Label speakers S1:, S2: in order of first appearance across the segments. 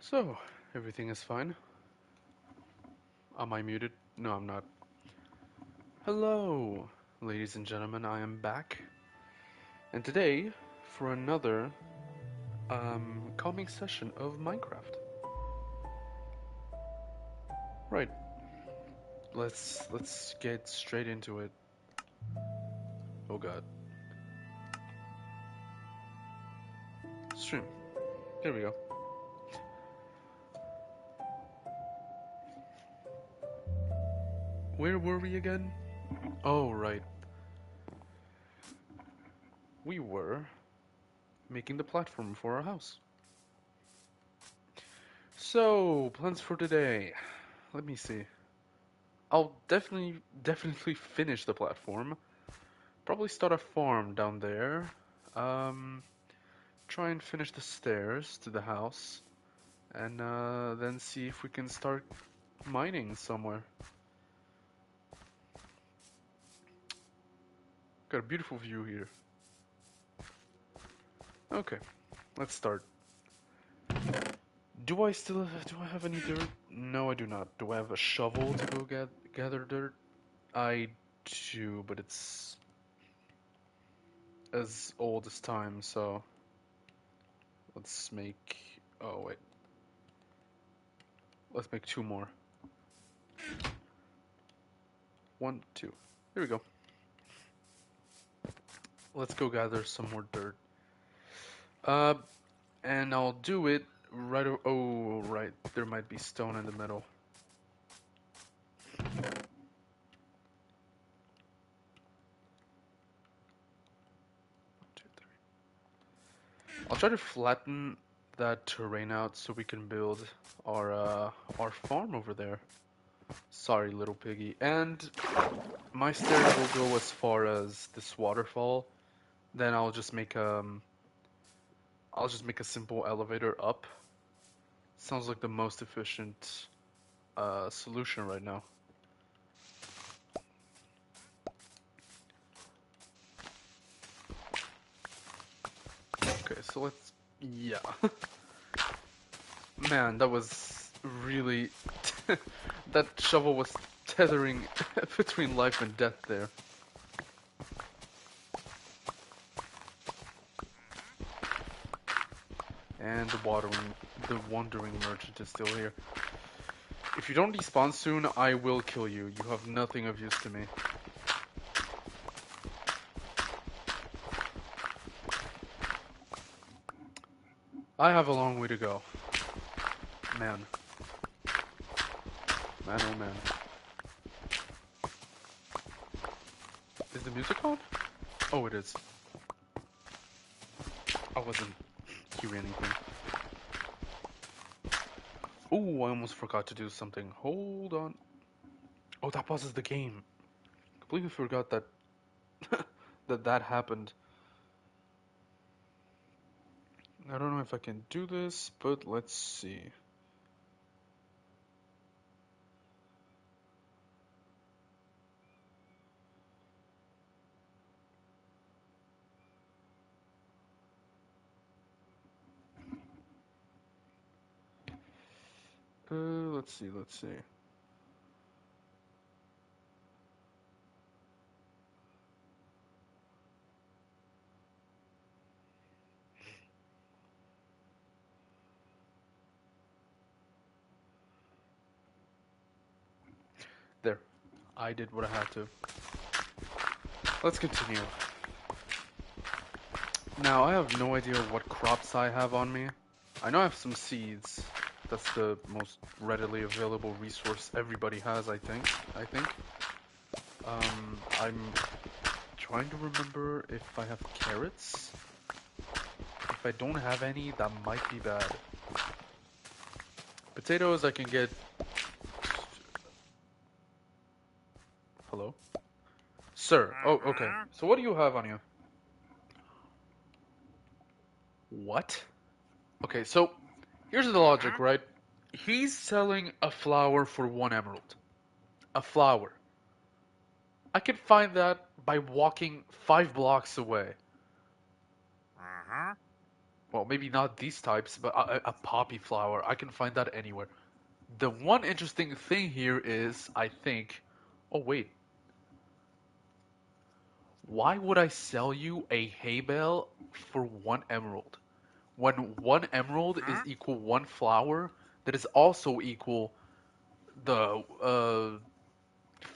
S1: So, everything is fine. Am I muted? No, I'm not. Hello, ladies and gentlemen, I am back. And today, for another calming session of Minecraft. Right, let's get straight into it. Oh god. Stream. Here we go. Where were we again? Oh, right. We were making the platform for our house. So, plans for today. Let me see. I'll definitely finish the platform. Probably start a farm down there. Um, Try and finish the stairs to the house, and then see if we can start mining somewhere. Got a beautiful view here. Okay, let's start. Do I have any dirt? No, I do not. Do I have a shovel to go gather dirt? I do, but it's as old as time, so let's make. Oh wait, let's make two more. One, two. Here we go. Let's go gather some more dirt. Uh, and I'll do it right. Oh, right. There might be stone in the middle. Two, three. I'll try to flatten that terrain out so we can build our farm over there. Sorry, little piggy. And my stairs will go as far as this waterfall. Then I'll just make a simple elevator up. Sounds like the most efficient solution right now. Okay, so let's. Yeah. Man, that was really. That shovel was tethering between life and death there. And the wandering merchant is still here. If you don't despawn soon, I will kill you. You have nothing of use to me. I have a long way to go. Man. Man, oh man. Is the music on? Oh, it is. I wasn't hearing anything. Oh, I almost forgot to do something. Hold on. Oh, that pauses the game. Completely forgot that that happened. I don't know if I can do this, but let's see. Let's see, let's see. There. I did what I had to. Let's continue. Now, I have no idea what crops I have on me. I know I have some seeds. That's the most readily available resource everybody has, I think. I'm trying to remember if I have carrots. If I don't have any, that might be bad. Potatoes I can get... Hello? Sir. Oh, okay. So what do you have on you? What? Okay, so here's the logic, right? He's selling a flower for 1 emerald. A flower. I can find that by walking 5 blocks away. Well, maybe not these types, but a poppy flower. I can find that anywhere. The one interesting thing here is, I think. Oh, wait. Why would I sell you a hay bale for 1 emerald? When 1 emerald is equal 1 flower, that is also equal the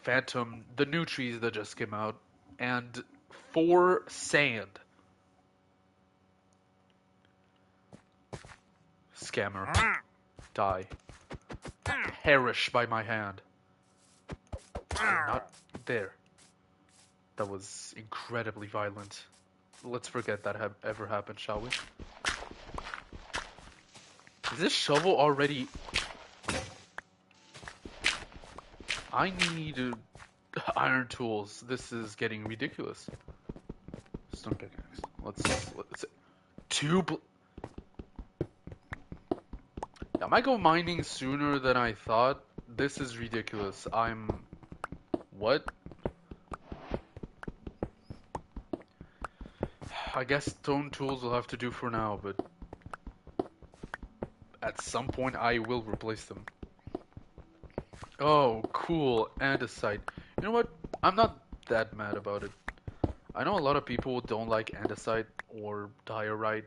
S1: phantom, the new trees that just came out, and 4 sand. Scammer. Die. Perish by my hand. Not there. That was incredibly violent. Let's forget that ever happened, shall we? Is this shovel already... I need iron tools. This is getting ridiculous. Stone pickaxe. Let's... I might go mining sooner than I thought. This is ridiculous. What? I guess stone tools will have to do for now, but at some point I will replace them. Oh, cool. Andesite. You know what? I'm not that mad about it. I know a lot of people don't like andesite or diorite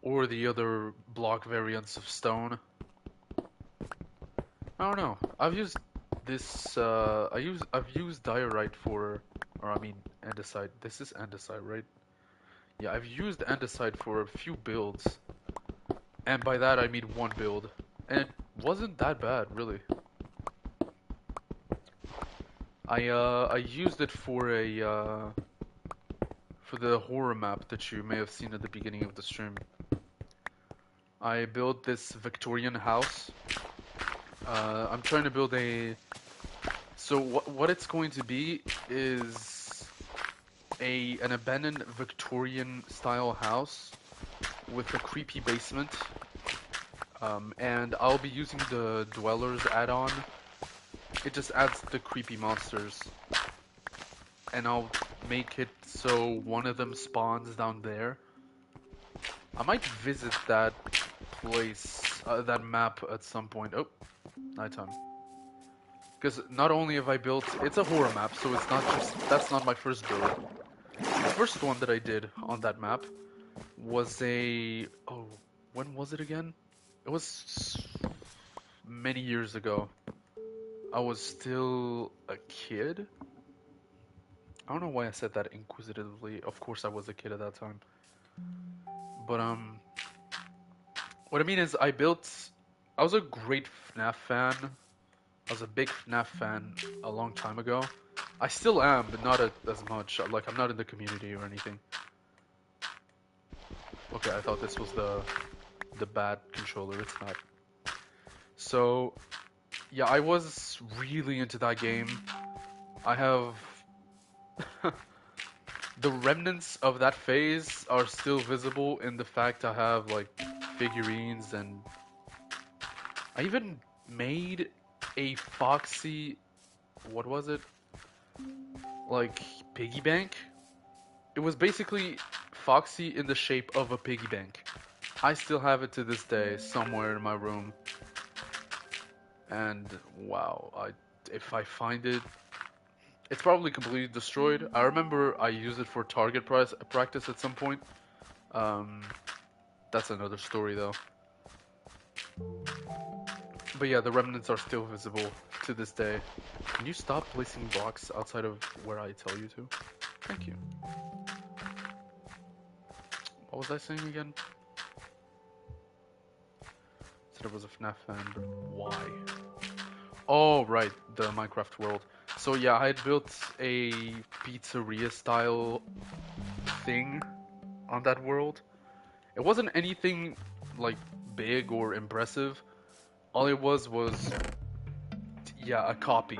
S1: or the other block variants of stone. I don't know. I've used this. I've used diorite for, or I mean andesite. This is andesite, right? Yeah, I've used andesite for a few builds, and by that I mean one build, and it wasn't that bad, really. I used it for for the horror map that you may have seen at the beginning of the stream. I built this Victorian house. I'm trying to build a... So what it's going to be is an abandoned Victorian style house with a creepy basement. And I'll be using the Dwellers add-on. It just adds the creepy monsters. And I'll make it so one of them spawns down there. I might visit that place, that map at some point. Oh, nighttime. Because not only have I built, it's a horror map, so it's not just, that's not my first build. The first one that I did on that map was oh, when was it again? It was many years ago. I was still a kid. I don't know why I said that inquisitively. Of course I was a kid at that time. But what I mean is I was a great FNAF fan. I was a big FNAF fan a long time ago. I still am, but not as much. Like, I'm not in the community or anything. Okay, I thought this was the bad controller. It's not. So, yeah, I was really into that game. I have... The remnants of that phase are still visible in the fact I have, like, figurines, and I even made a Foxy... What was it? Like, piggy bank? It was basically Foxy in the shape of a piggy bank. I still have it to this day, somewhere in my room. And, wow, if I find it... It's probably completely destroyed. I remember I used it for target practice at some point. That's another story, though. But yeah, the remnants are still visible to this day. Can you stop placing blocks outside of where I tell you to? Thank you. What was I saying again? Said I was a FNAF fan, but why? Oh, right, the Minecraft world. So yeah, I had built a pizzeria style thing on that world. It wasn't anything like big or impressive. All it was, yeah, a copy.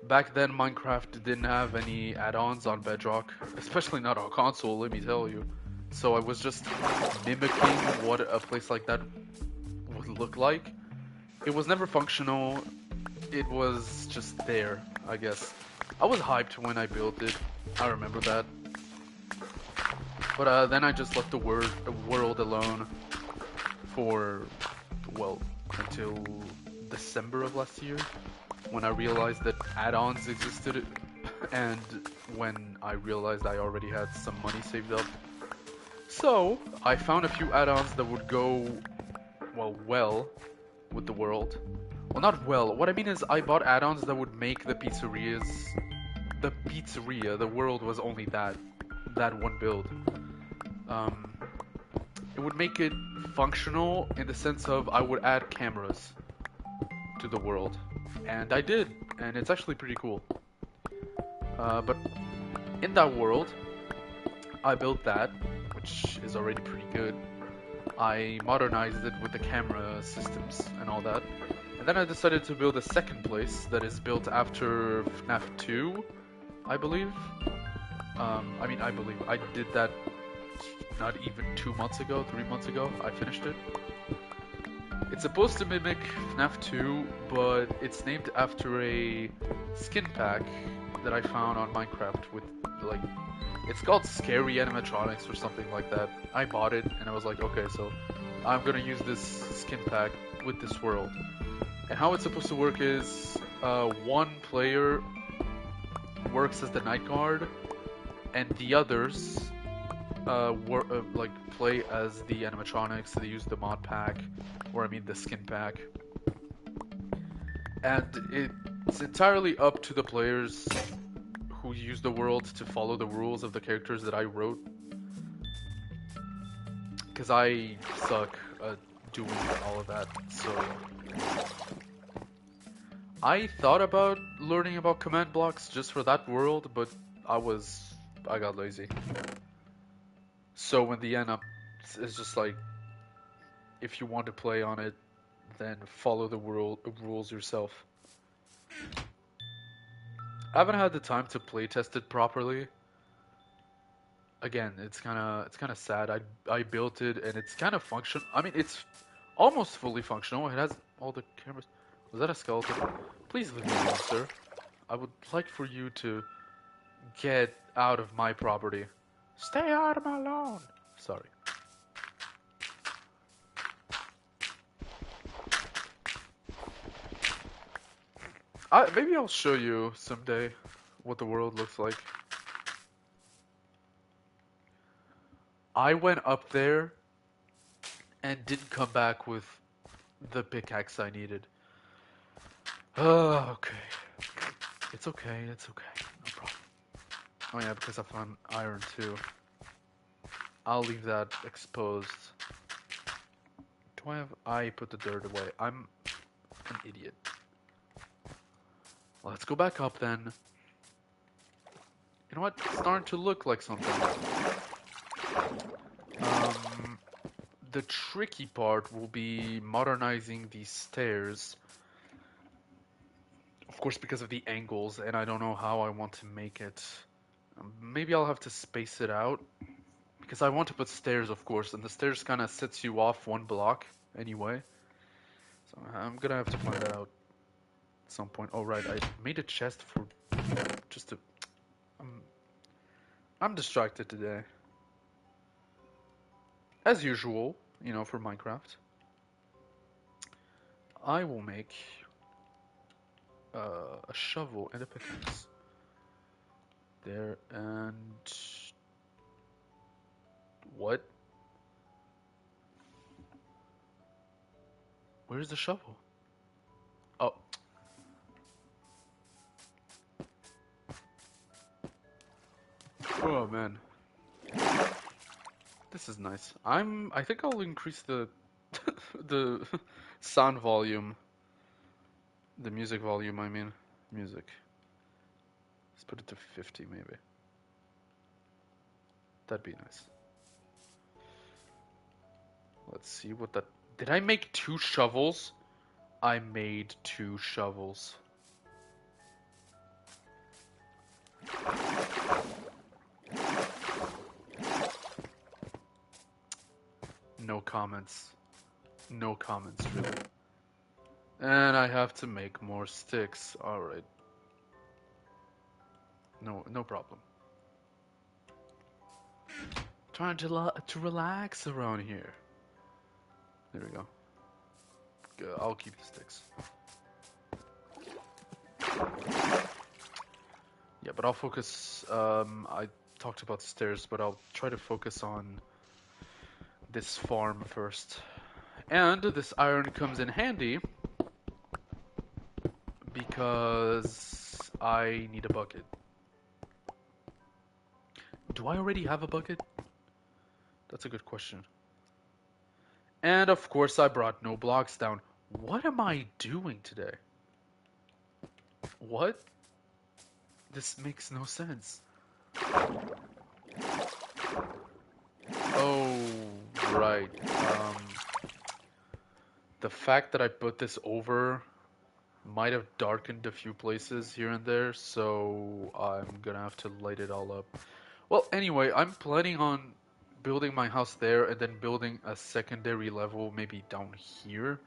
S1: Back then, Minecraft didn't have any add-ons on Bedrock, especially not on console, let me tell you. So I was just mimicking what a place like that would look like. It was never functional. It was just there, I guess. I was hyped when I built it. I remember that. But then I just left the world alone for, well, until December of last year, when I realized that add-ons existed, and when I realized I already had some money saved up. So I found a few add-ons that would go, well with the world. Well, not well. What I mean is I bought add-ons that would make the world was only that one build. Um, it would make it functional in the sense of I would add cameras to the world, and I did, and it's actually pretty cool. But in that world, I built that, which is already pretty good. I modernized it with the camera systems and all that. And then I decided to build a second place that is built after FNAF 2, I believe. I believe. I did that not even 2 months ago, 3 months ago. I finished it. It's supposed to mimic FNAF 2, but it's named after a skin pack that I found on Minecraft with, like, it's called Scary Animatronics or something like that. I bought it and I was like, okay, so I'm gonna use this skin pack with this world. And how it's supposed to work is one player works as the night guard, and the others play as the animatronics. They use the mod pack, or I mean the skin pack, and it's entirely up to the players who use the world to follow the rules of the characters that I wrote. Because I suck at doing all of that, so I thought about learning about command blocks just for that world, but I got lazy. So in the end, it's just like, if you want to play on it, then follow the rules yourself. I haven't had the time to play test it properly. Again, it's kind of sad. I built it and it's kind of functional. I mean, it's almost fully functional. It has all the cameras. Was that a skeleton? Please leave me alone, sir. I would like for you to get out of my property. Stay out of my lawn. Sorry. Maybe I'll show you someday what the world looks like. I went up there and didn't come back with the pickaxe I needed. Oh, okay. It's okay, it's okay. No problem. Oh yeah, because I found iron too. I'll leave that exposed. I put the dirt away. I'm an idiot. Let's go back up then. You know what? It's starting to look like something. The tricky part will be modernizing these stairs. Of course, because of the angles, and I don't know how I want to make it. Maybe I'll have to space it out. Because I want to put stairs, of course, and the stairs kind of sets you off one block anyway. So I'm gonna have to find that out at some point. Oh, right, I made a chest for just to... I'm distracted today. As usual, you know, for Minecraft. I will make a shovel and a pickaxe. There, and... What? Where's the shovel? Oh. Oh, man. This is nice. I think I'll increase the the sound volume. The music volume, I mean. Music. Let's put it to 50 maybe. That'd be nice. Let's see what that... Did I make 2 shovels? I made 2 shovels. No comments. No comments, really. And I have to make more sticks. Alright. No problem. Trying to relax around here. There we go. Good. I'll keep the sticks. Yeah, but I'll focus. I talked about the stairs, but I'll try to focus on this farm first. And this iron comes in handy because I need a bucket. Do I already have a bucket? That's a good question. And of course, I brought no blocks down. What am I doing today? What? This makes no sense. Oh, right. The fact that I put this over might have darkened a few places here and there, so I'm gonna have to light it all up. Well, anyway, I'm planning on building my house there and then building a secondary level maybe down here.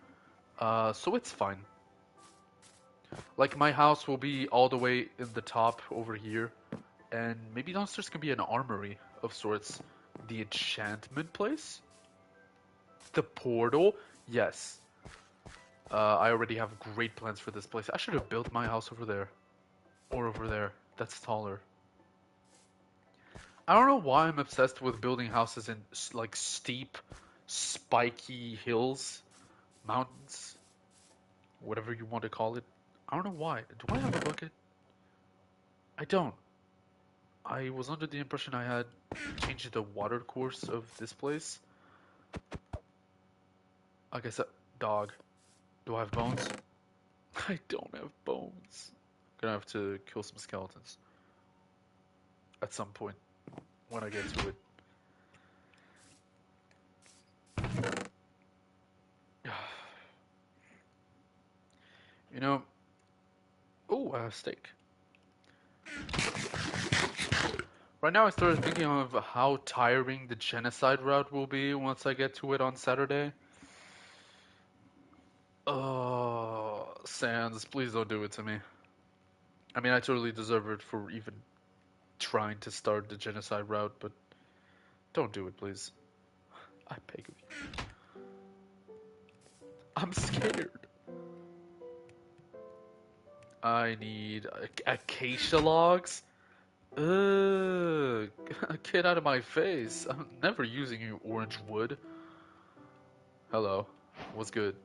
S1: So it's fine. Like my house will be all the way in the top over here, and maybe downstairs can be an armory of sorts. The enchantment place? The portal? Yes. I already have great plans for this place. I should have built my house over there. Or over there. That's taller. I don't know why I'm obsessed with building houses in like steep, spiky hills, mountains, whatever you want to call it. I don't know why. Do I have a bucket? I don't. I was under the impression I had changed the water course of this place. Like I said, dog. Do I have bones? I don't have bones. Gonna have to kill some skeletons. At some point. When I get to it. You know... Oh, I have steak. Right now I started thinking of how tiring the genocide route will be once I get to it on Saturday. Oh, Sans, please don't do it to me. I mean, I totally deserve it for even trying to start the genocide route, but don't do it, please. I beg of you. I'm scared. I need acacia logs? Ugh, get out of my face. I'm never using you, orange wood. Hello, what's good?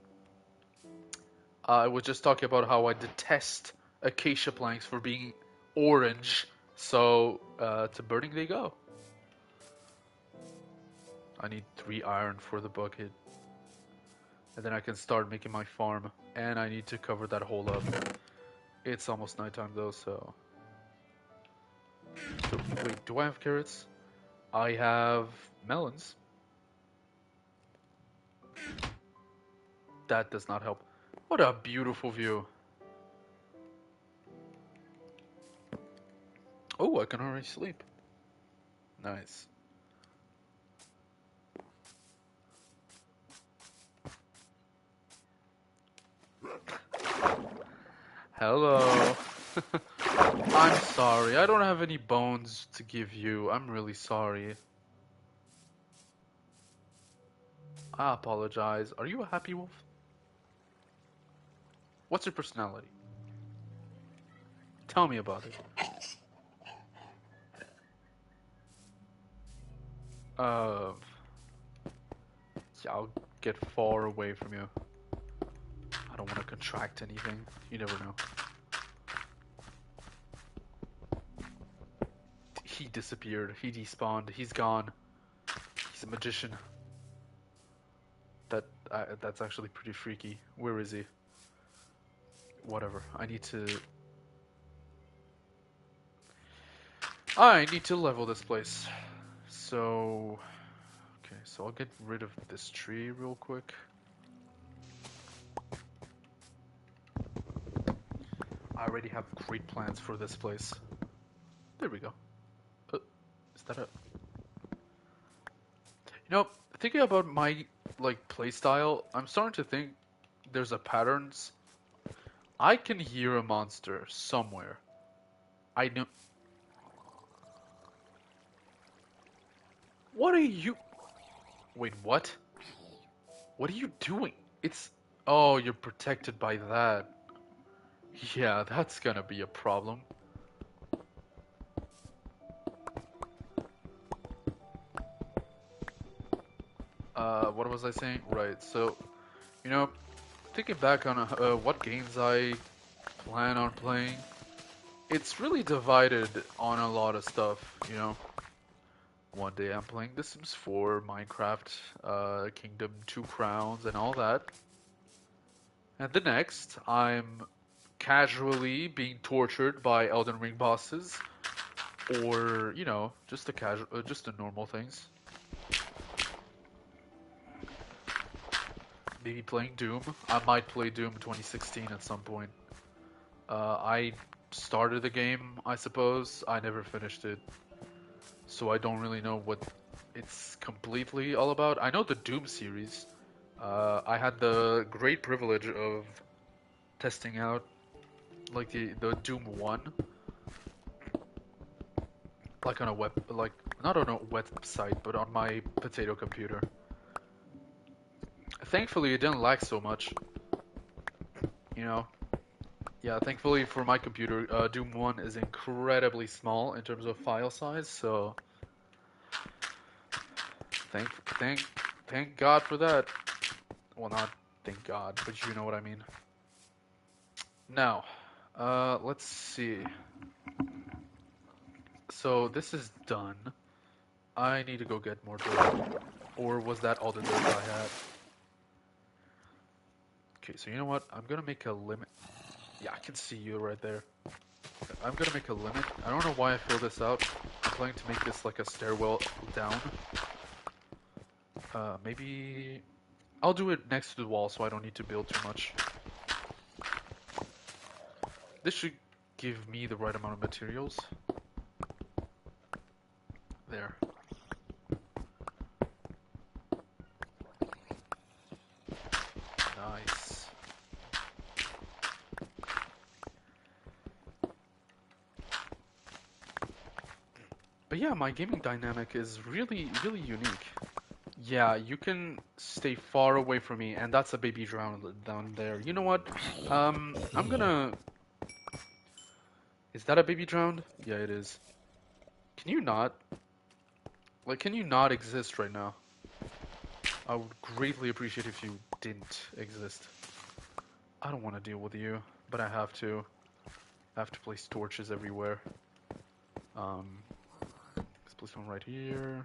S1: I was just talking about how I detest acacia planks for being orange, so to burning they go. I need 3 iron for the bucket, and then I can start making my farm, and I need to cover that hole up. It's almost nighttime though, so wait, do I have carrots? I have melons. That does not help. What a beautiful view. Oh, I can already sleep. Nice. Hello. I'm sorry. I don't have any bones to give you. I'm really sorry. I apologize. Are you a happy wolf? What's your personality? Tell me about it. Uh, yeah, I'll get far away from you. I don't want to contract anything. You never know. He disappeared. He despawned. He's gone. He's a magician. That's actually pretty freaky. Where is he? Whatever. I need to level this place. So, okay, so I'll get rid of this tree real quick. I already have great plans for this place. There we go. Is that a... You know, thinking about my, like, playstyle, I'm starting to think there's a patterns. I can hear a monster somewhere. I know... What are you? Wait, what? What are you doing? It's... Oh, you're protected by that. Yeah, that's gonna be a problem. What was I saying? Right, so, you know, thinking back on what games I plan on playing, it's really divided on a lot of stuff, you know. One day I'm playing The Sims 4, Minecraft, Kingdom 2 Crowns, and all that. And the next, I'm casually being tortured by Elden Ring bosses, or you know, just just the normal things. Maybe playing Doom. I might play Doom 2016 at some point. I started the game, I suppose. I never finished it, so I don't really know what it's completely all about. I know the Doom series. I had the great privilege of testing out like the Doom 1, like on a web, like not on a website, but on my potato computer. Thankfully, it didn't lag so much. You know, yeah. Thankfully for my computer, Doom 1 is incredibly small in terms of file size. So thank thank thank God for that. Well, not thank God, but you know what I mean. Now, let's see. So this is done. I need to go get more dirt. Or was that all the dirt I had? Okay, so you know what? I'm gonna make a limit. Yeah, I can see you right there. I'm gonna make a limit. I don't know why I fill this out. I'm planning to make this like a stairwell down. Maybe I'll do it next to the wall so I don't need to build too much. This should give me the right amount of materials. There. Nice. But yeah, my gaming dynamic is really, really unique. Yeah, you can stay far away from me, and that's a baby drowned down there. You know what? I'm gonna... Is that a baby drowned? Yeah, it is. Can you not? Like, can you not exist right now? I would greatly appreciate if you didn't exist. I don't want to deal with you, but I have to. I have to place torches everywhere. Let's place one right here.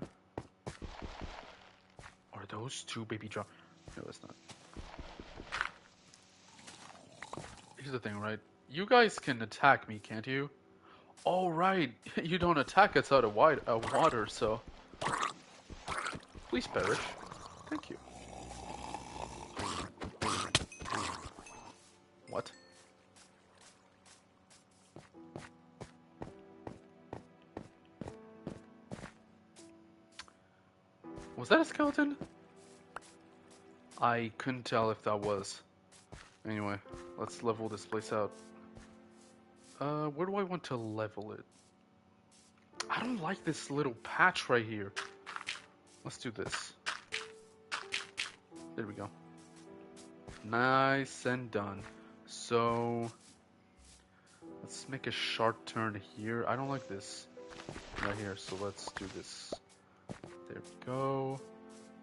S1: Are those two baby drowned? No, it's not. Here's the thing, right? You guys can attack me, can't you? Oh, right. You don't attack us out of water, so... Please perish. Thank you. What? Was that a skeleton? I couldn't tell if that was. Anyway, let's level this place out. Where do I want to level it? I don't like this little patch right here. Let's do this. There we go. Nice and done. So, let's make a sharp turn here. I don't like this right here, so let's do this. There we go.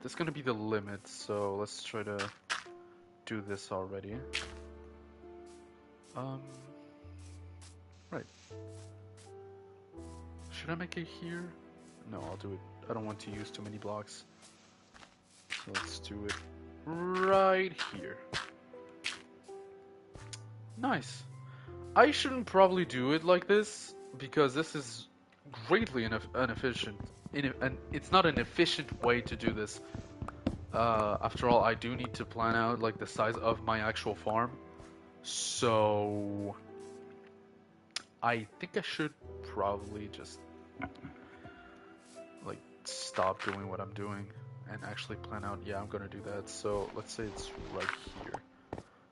S1: This is gonna be the limit, so let's try to do this already. Right. Should I make it here? No, I'll do it. I don't want to use too many blocks. So let's do it right here. Nice. I shouldn't probably do it like this, because this is greatly inefficient. And it's not an efficient way to do this. After all, I do need to plan out like the size of my actual farm. So I think I should probably just like stop doing what I'm doing and actually plan out, yeah, I'm gonna do that. So let's say it's right here.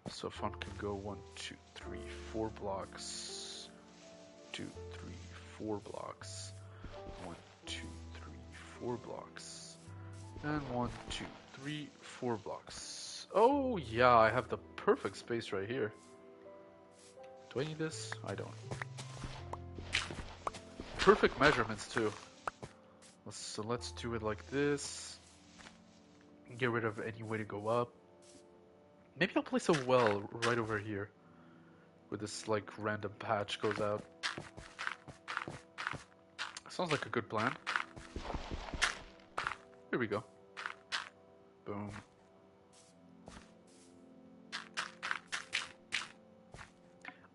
S1: So farm can go 1, 2, 3, 4 blocks. 2, 3, 4 blocks. 1, 2, 3, 4 blocks. And 1, 2, 3, 4 blocks. Oh yeah, I have the perfect space right here. Do I need this? I don't. Perfect measurements too. So let's do it like this. Get rid of any way to go up. Maybe I'll place a well right over here, where this like random patch goes out. Sounds like a good plan. Here we go. Boom.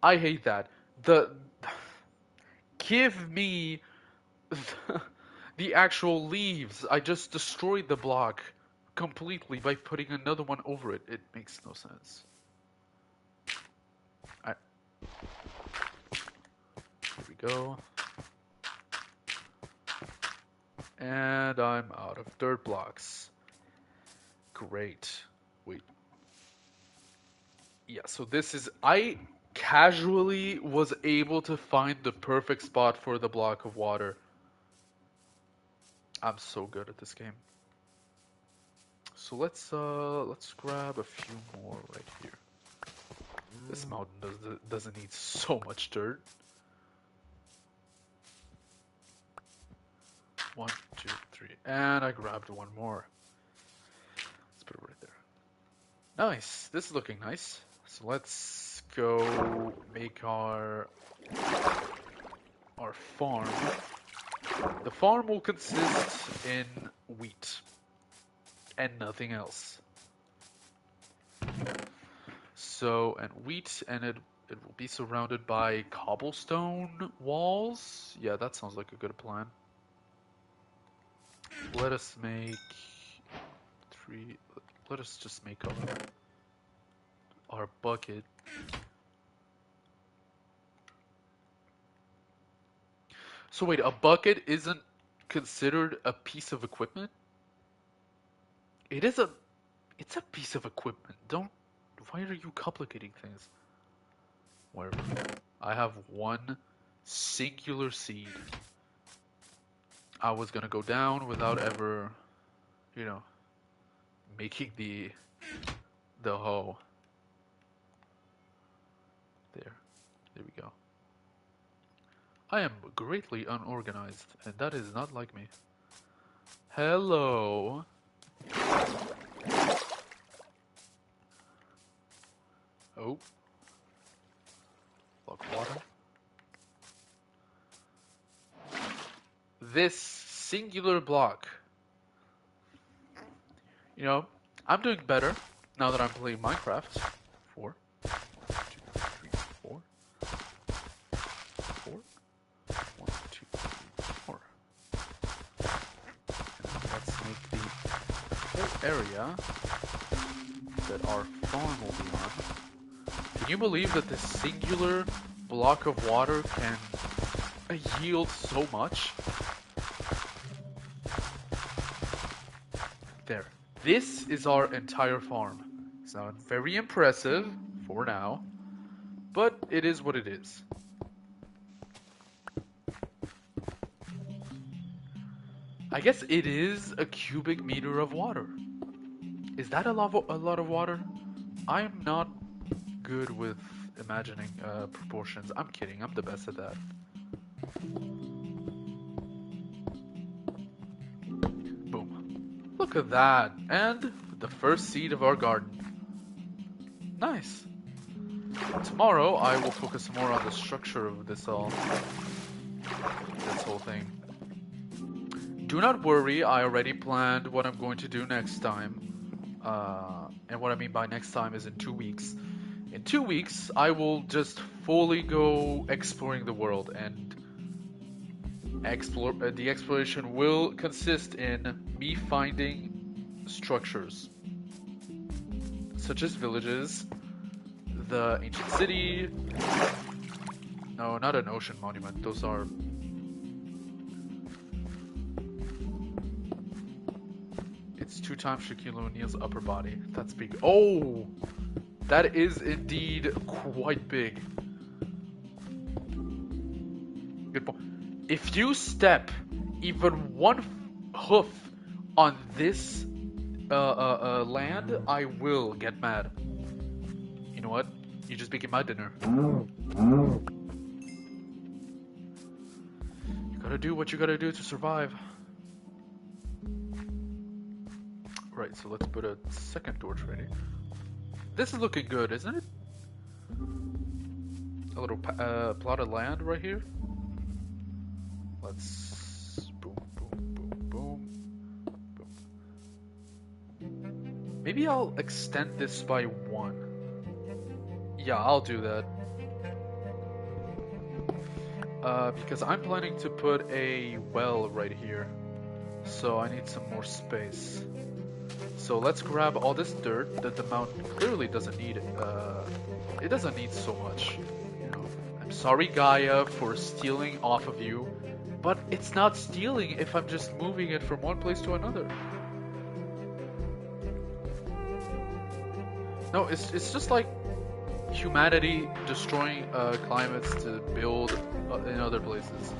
S1: I hate that. Give me the actual leaves. I just destroyed the block completely by putting another one over it. It makes no sense. Here we go. And I'm out of dirt blocks. Great. Wait. Yeah, so this is... I casually was able to find the perfect spot for the block of water. I'm so good at this game. So let's grab a few more right here. This mountain doesn't need so much dirt. 1, 2, 3, and I grabbed one more. Let's put it right there. Nice. This is looking nice. So let's go make our farm. The farm will consist in wheat and nothing else. So, and wheat, and it will be surrounded by cobblestone walls. Yeah, that sounds like a good plan. Let us make 3. Let us just make our bucket. So wait, a bucket isn't considered a piece of equipment? It's a piece of equipment. Why are you complicating things? Whatever. I have one singular seed. I was gonna go down without ever, making the hoe. There we go. I am greatly unorganized, and that is not like me. Hello. Oh. Block water. This singular block. I'm doing better now that I'm playing Minecraft. 4, 2, 3, 4. 4. 1, 2, 3, 4. And let's make the whole area that our farm will be on. Can you believe that this singular block of water can yield so much? There. This is our entire farm. It's not very impressive for now, but it is what it is. I guess it is a cubic meter of water. Is that a lot of water? I'm not good with imagining proportions. I'm kidding. I'm the best at that. Boom. Look at that. And the first seed of our garden. Nice. Tomorrow I will focus more on the structure of this whole thing. Do not worry, I already planned what I'm going to do next time. And what I mean by next time is in 2 weeks. In 2 weeks, I will just fully go exploring the world, and the exploration will consist in me finding structures, such as villages, the ancient city. No, not an ocean monument. Those are... It's 2 times Shaquille O'Neal's upper body. That's big. Oh! That is indeed quite big. Good point. If you step even 1 hoof on this land, I will get mad. You know what? You just became my dinner. You gotta do what you gotta do to survive. Right, so let's put a second torch ready. This is looking good, isn't it? A little plot of land right here. Let's boom, boom, boom, boom, boom. Maybe I'll extend this by 1. Yeah, I'll do that. Because I'm planning to put a well right here. So I need some more space. So let's grab all this dirt that the mountain clearly doesn't need. It doesn't need so much. You know, I'm sorry, Gaia, for stealing off of you, but it's not stealing if I'm just moving it from one place to another. No, it's just like humanity destroying climates to build in other places.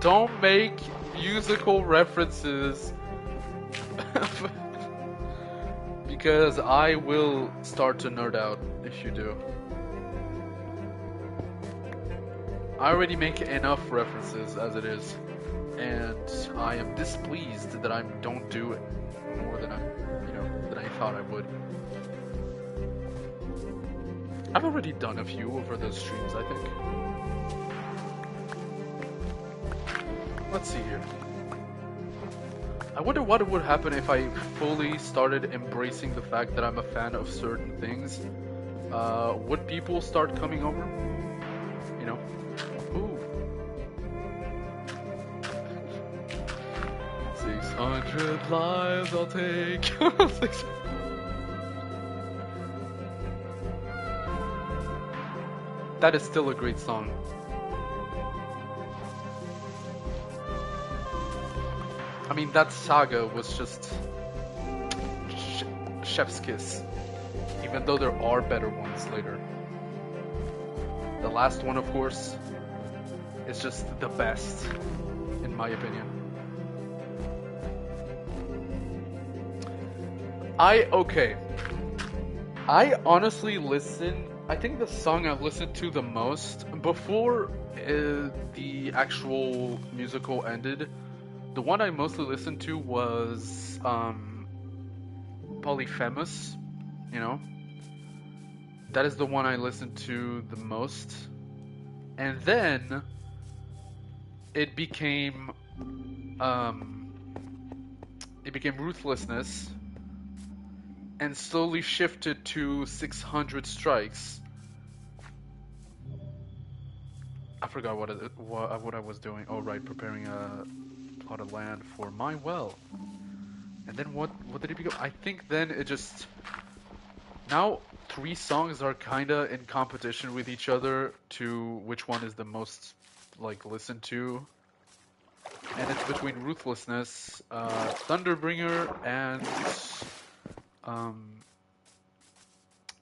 S1: Don't make musical references because I will start to nerd out if you do. I already make enough references as it is, and I am displeased that I don't do it more than than I thought I would. I've already done a few over the streams, I think. Let's see here. I wonder what would happen if I fully started embracing the fact that I'm a fan of certain things. Would people start coming over? You know? Ooh. 600 lives I'll take. That is still a great song. I mean, that saga was just chef's kiss, even though there are better ones later. The last one, of course, is just the best, in my opinion. I honestly I think the song I've listened to the most, before the actual musical ended, the one I mostly listened to was Polyphemus, you know? That is the one I listened to the most. And then it became Ruthlessness, and slowly shifted to 600 Strikes. I forgot what I was doing. Oh right, preparing a plot of land for my well. And then what did it become? I think then it just... Now 3 songs are kinda in competition with each other to which one is the most like listened to. And it's between Ruthlessness, Thunderbringer,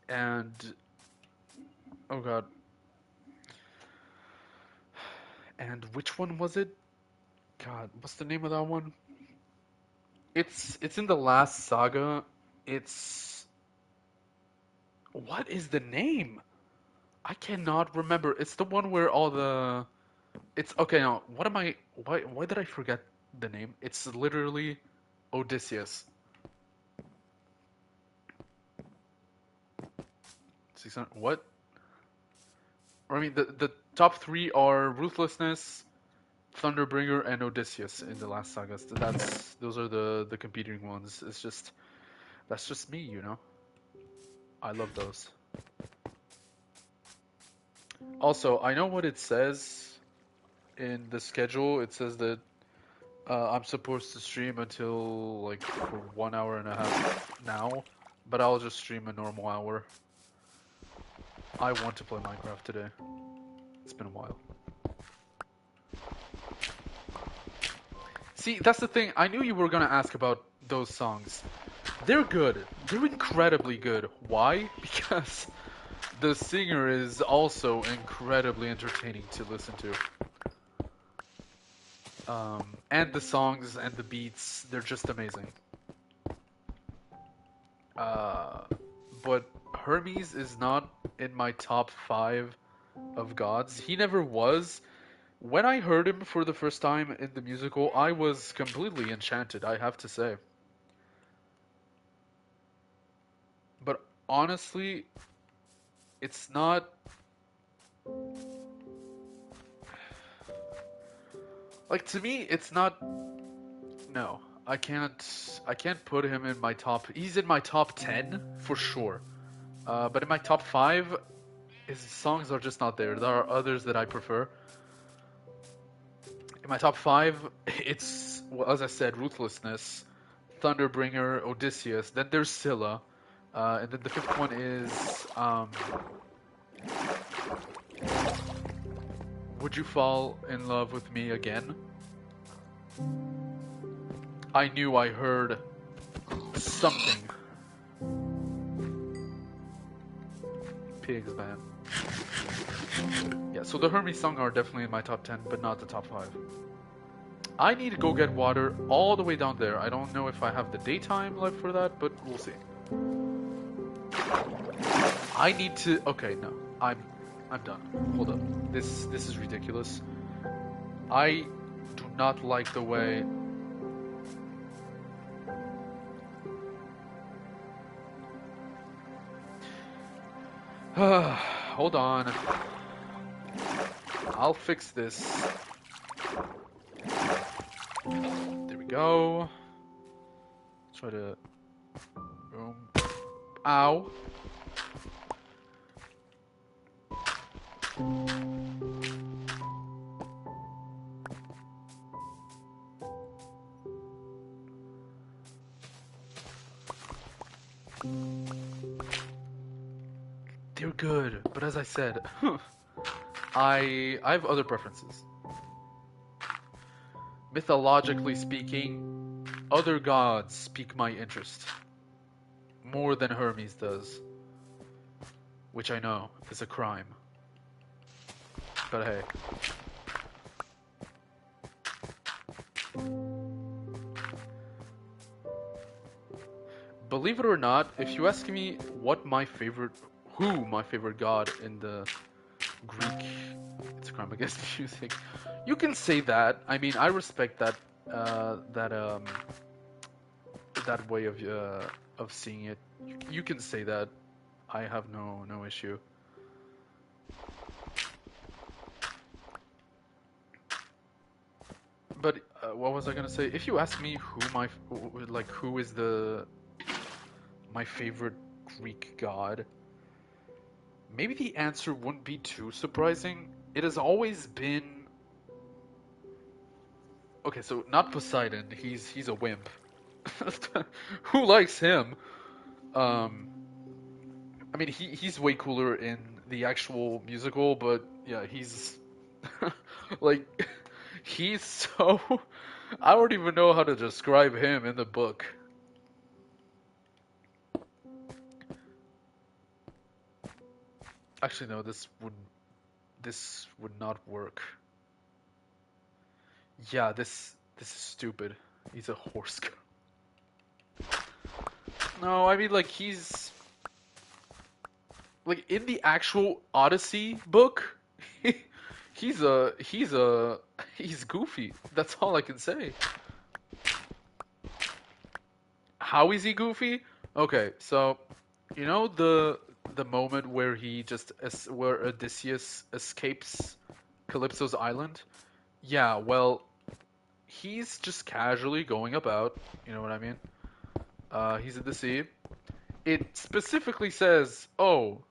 S1: and oh god. And which one was it? God, what's the name of that one? It's in the last saga. It's... What is the name? I cannot remember. It's the one where all the... It's okay now. What am I... Why did I forget the name? It's literally Odysseus. 600... What? I mean, the top 3 are Ruthlessness, Thunderbringer, and Odysseus in the last saga. Those are the competing ones. It's just... That's just me, you know? I love those. Also, I know what it says in the schedule. It says that I'm supposed to stream until like for 1 hour and a half now, but I'll just stream a normal hour. I want to play Minecraft today. It's been a while. See, that's the thing. I knew you were gonna ask about those songs. They're good. They're incredibly good. Why? Because the singer is also incredibly entertaining to listen to. And the songs and the beats, they're just amazing. Uh, but Hermes is not in my top five of gods. He never was. When I heard him for the first time in the musical, I was completely enchanted, I have to say. But honestly, it's not like to me, it's not no. I can't put him in my top. He's in my top 10 for sure. But in my top 5, his songs are just not there. There are others that I prefer. In my top 5, it's well, as I said, Ruthlessness, Thunderbringer, Odysseus. Then there's Scylla, and then the fifth one is Would You Fall in Love with Me Again? I knew I heard something. Pigs, man. Yeah, so the Hermes song are definitely in my top 10, but not the top 5. I need to go get water all the way down there. I don't know if I have the daytime left for that, but we'll see. I need to. Okay, no, I'm done. Hold up. This is ridiculous. I do not like the way. Hold on. I'll fix this. There we go. Try to. Boom. Ow. They're good, but as I said, I have other preferences. Mythologically speaking, other gods pique my interest more than Hermes does, which I know is a crime. But hey. Believe it or not, if you ask me who my favorite god in the Greek, it's a crime against music. You can say that. I mean, I respect that way of seeing it. You can say that. I have no issue. But what was I gonna say? If you ask me who is my favorite Greek god, maybe the answer wouldn't be too surprising. It has always been okay. So not Poseidon. He's a wimp. Who likes him? Um, I mean he's way cooler in the actual musical, but yeah, he's like he's so I don't even know how to describe him in the book. Actually, no, this would not work. Yeah, this is stupid. He's a horse girl. No, I mean like he's like in the actual Odyssey book, he's he's goofy. That's all I can say. How is he goofy? Okay, so you know the moment where where Odysseus escapes Calypso's island? Yeah, well, he's just casually going about, you know what I mean? He's in the sea. It specifically says, "Oh,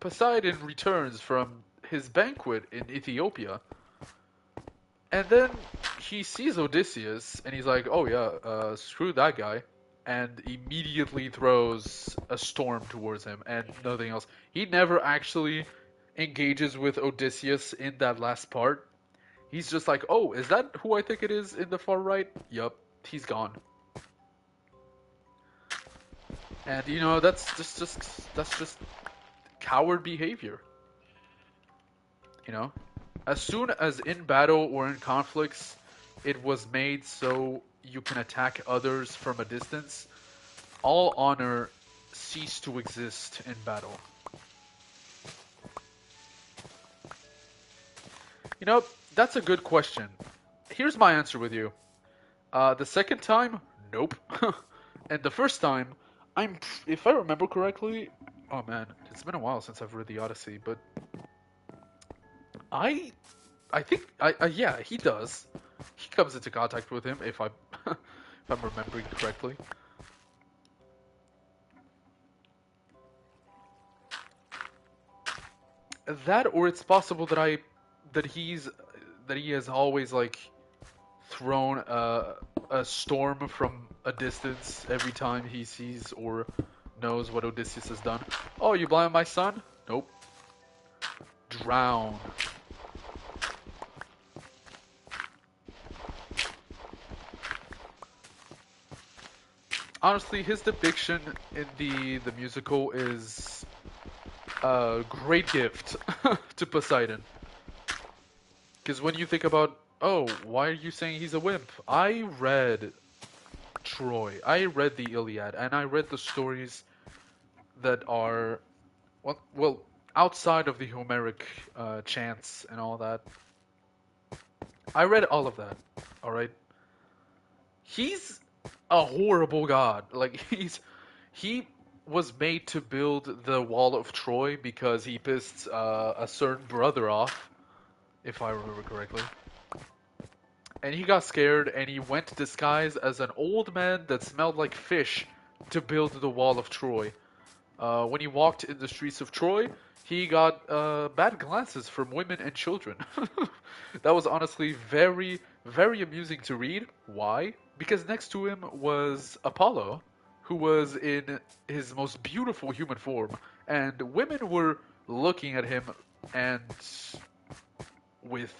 S1: Poseidon returns from his banquet in Ethiopia." And then he sees Odysseus and he's like, "Oh yeah, screw that guy." And immediately throws a storm towards him and nothing else. He never actually engages with Odysseus in that last part. He's just like, "Oh, is that who I think it is in the far right?" Yup, he's gone. And you know that's just coward behavior. You know, as soon as in battle or in conflicts, it was made so you can attack others from a distance. All honor ceased to exist in battle. You know, that's a good question. Here's my answer with you. The second time, nope. And the first time, if I remember correctly, oh man, it's been a while since I've read the Odyssey, but I, I think, yeah, he does. He comes into contact with him if I, if I'm remembering correctly. That, or it's possible that he's, that he has always like thrown a storm from a distance every time he sees or knows what Odysseus has done. Oh, you blind my son? Nope. Drown. Honestly, his depiction in the musical is a great gift to Poseidon. Because when you think about, oh, why are you saying he's a wimp? I read Troy. I read the Iliad, and I read the stories that are well outside of the Homeric chants and all that. I read all of that. All right. He's a horrible god. Like he was made to build the wall of Troy because he pissed a certain brother off, if I remember correctly. And he got scared and he went disguised as an old man that smelled like fish to build the wall of Troy. When he walked in the streets of Troy, he got bad glances from women and children. That was honestly very, very amusing to read. Why? Because next to him was Apollo, who was in his most beautiful human form, and women were looking at him and with,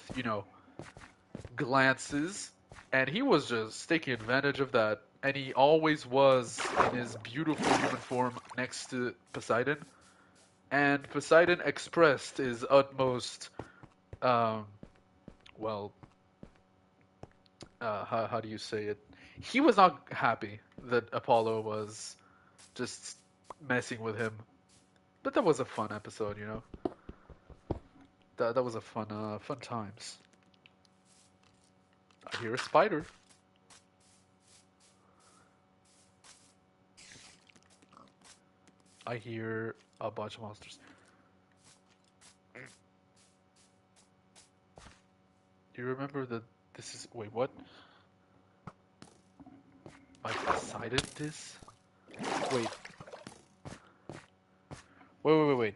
S1: glances, and he was just taking advantage of that. And he always was in his beautiful human form next to Poseidon. And Poseidon expressed his utmost, um, well, how do you say it? He was not happy that Apollo was just messing with him. But that was a fun episode, you know. That was a fun times. I hear a spider. I hear a bunch of monsters. Do you remember that this is... Wait, what? I decided this? Wait. Wait.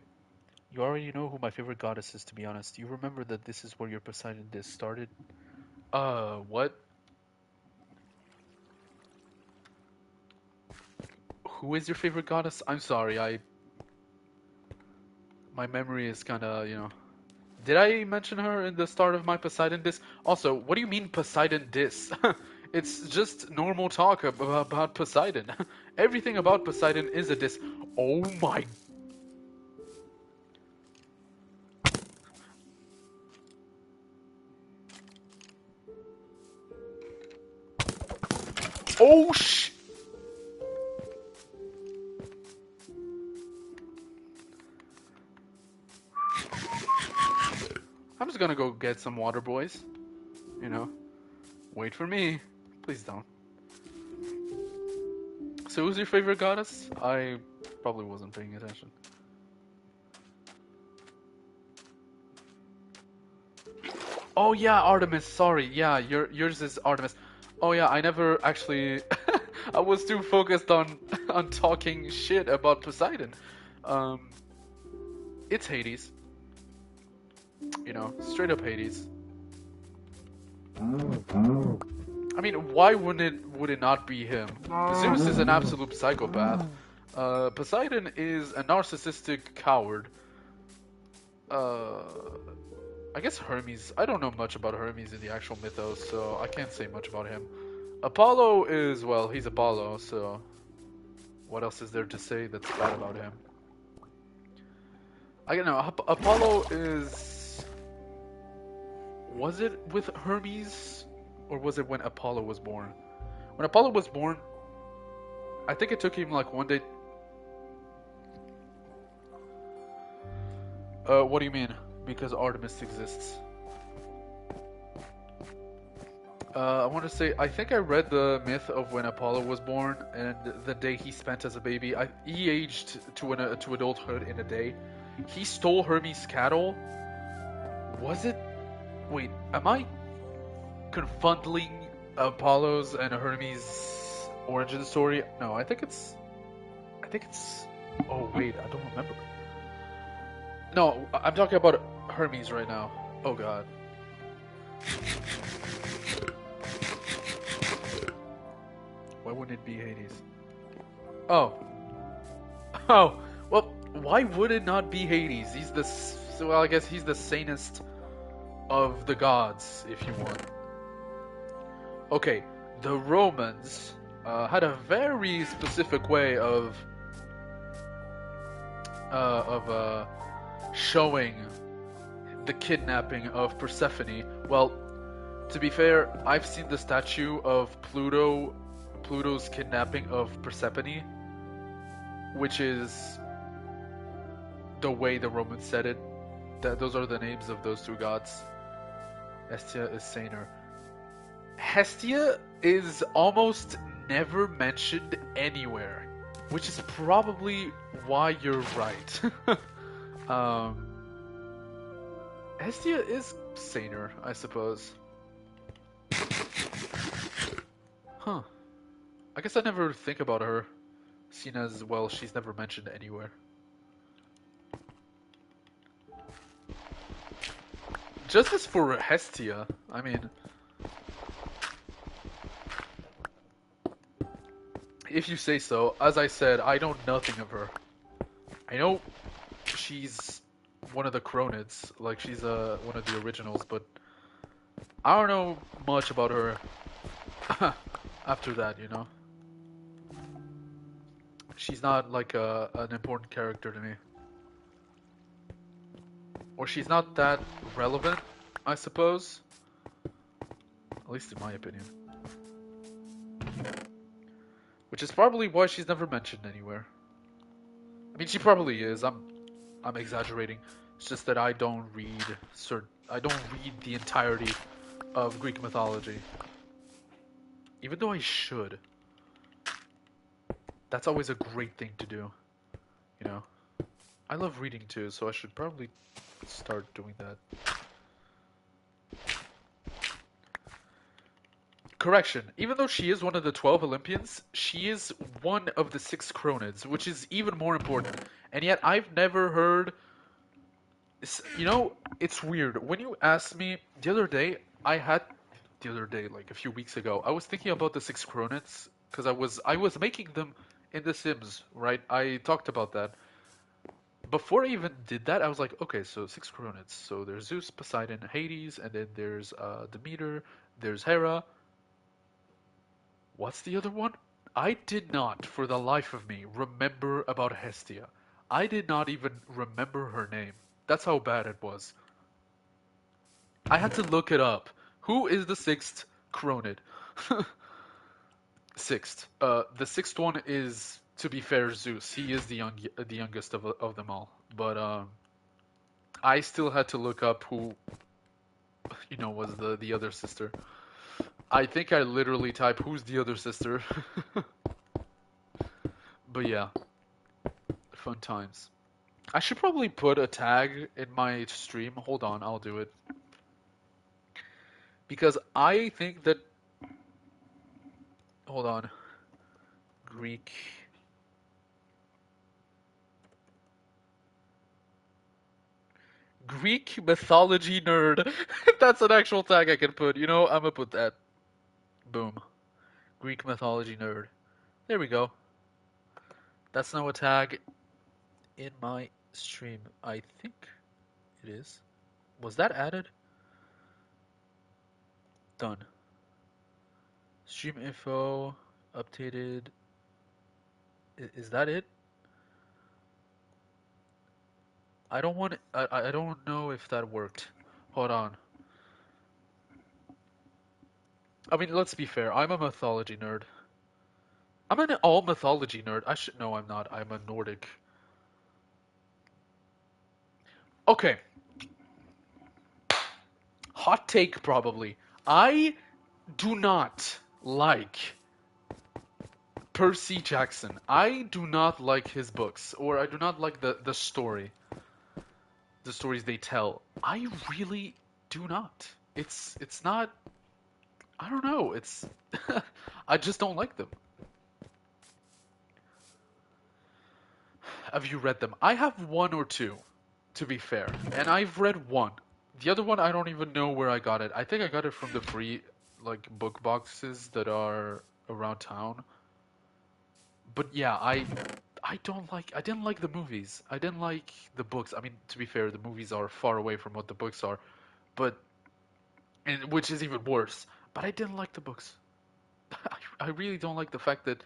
S1: You already know who my favorite goddess is, to be honest. You remember that this is where your Poseidon diss started? What? Who is your favorite goddess? I'm sorry, my memory is kinda. Did I mention her in the start of my Poseidon diss? Also, what do you mean Poseidon diss? It's just normal talk about Poseidon. Everything about Poseidon is a diss. Oh my... Oh sh... I'm just gonna go get some water, boys. You know, wait for me. Please don't. So who's your favorite goddess? I probably wasn't paying attention. Oh yeah, Artemis. Sorry. Yeah, yours is Artemis. Oh yeah, I never actually. I was too focused on on talking shit about Poseidon. Um, it's Hades. Straight up Hades. I mean, why would it not be him? Zeus is an absolute psychopath. Poseidon is a narcissistic coward. Uh, I guess Hermes. I don't know much about Hermes in the actual mythos, so I can't say much about him. Apollo is, well, he's Apollo, so What else is there to say that's bad about him? I don't know. Apollo is. Was it with Hermes, or was it when Apollo was born? When Apollo was born, I think it took him like one day. What do you mean? Because Artemis exists. I want to say, I think I read the myth of when Apollo was born and the day he spent as a baby. He aged to adulthood in a day. He stole Hermes' cattle. Was it? Wait, am I confounding Apollo's and Hermes' origin story? No, I think it's. I think it's. Oh wait, I don't remember. No, I'm talking about Hermes right now. Oh god. Why wouldn't it be Hades? Oh. Oh. Well, why would it not be Hades? He's the. Well, I guess he's the sanest of the gods, if you want. Okay, the Romans had a very specific way of showing the kidnapping of Persephone. Well, to be fair, I've seen the statue of Pluto's kidnapping of Persephone, which is the way the Romans said it. That those are the names of those two gods. Hestia is Saner. Hestia is almost never mentioned anywhere, which is probably why you're right. Hestia is Saner, I suppose. Huh. I guess I never think about her, seen as, well, she's never mentioned anywhere. Justice for Hestia, I mean... If you say so. As I said, I know nothing of her. I know she's one of the Chronids, like she's one of the originals, but I don't know much about her after that, you know? She's not like an important character to me. Or she's not that relevant, I suppose. At least in my opinion. Which is probably why she's never mentioned anywhere. I mean, she probably is. I'm exaggerating. It's just that I don't read the entirety of Greek mythology. Even though I should. That's always a great thing to do. You know? I love reading too, so I should probably start doing that. Correction, even though she is one of the 12 Olympians, she is one of the 6 Chronids, which is even more important. And yet I've never heard... You know, it's weird. When you asked me the other day, like a few weeks ago, I was thinking about the 6 Chronids, because I was making them in The Sims, right? I talked about that. Before I even did that, I was like, okay, so 6 Chronids. So there's Zeus, Poseidon, Hades, and then there's Demeter, there's Hera. What's the other one? I did not, for the life of me, remember about Hestia. I did not even remember her name. That's how bad it was. I had to look it up. Who is the 6th Cronid? 6th. The 6th one is, to be fair, Zeus. He is the youngest of them all. But I still had to look up who, was the other sister. I think I literally type, who's the other sister? But yeah, fun times. I should probably put a tag in my stream. Hold on, I'll do it. Because I think that... Hold on. Greek... Greek mythology nerd. That's an actual tag I can put. You know, I'm gonna put that. Boom. Greek mythology nerd. There we go. That's now a tag in my stream. I think it is. Was that added? Done. Stream info updated. Is that it? I don't want. I don't know if that worked. Hold on. I mean, let's be fair. I'm a mythology nerd. I'm an all mythology nerd. I should. No, I'm not. I'm a Nordic. Okay, hot take probably. I do not like Percy Jackson. I do not like his books, or I do not like the stories they tell. I really do not. It's not. I don't know. It's I just don't like them. Have you read them? I have one or two, to be fair, and I've read one. The other one I don't even know where I got it. I think I got it from the free like book boxes that are around town. But yeah, I didn't like the movies. I didn't like the books. I mean, to be fair, the movies are far away from what the books are, but and which is even worse. But I didn't like the books. I really don't like the fact that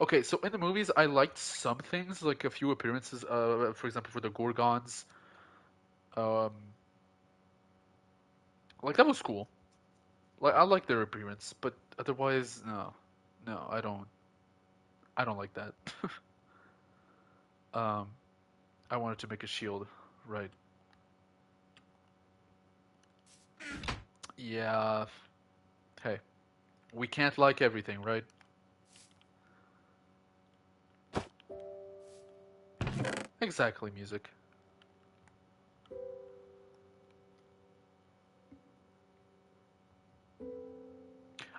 S1: okay, so in the movies I liked some things, like a few appearances, for example for the Gorgons. Um like that was cool. Like I like their appearance, but otherwise no. No, I don't like that. Um I wanted to make a shield, right. Yeah, hey, we can't like everything, right? Exactly, music.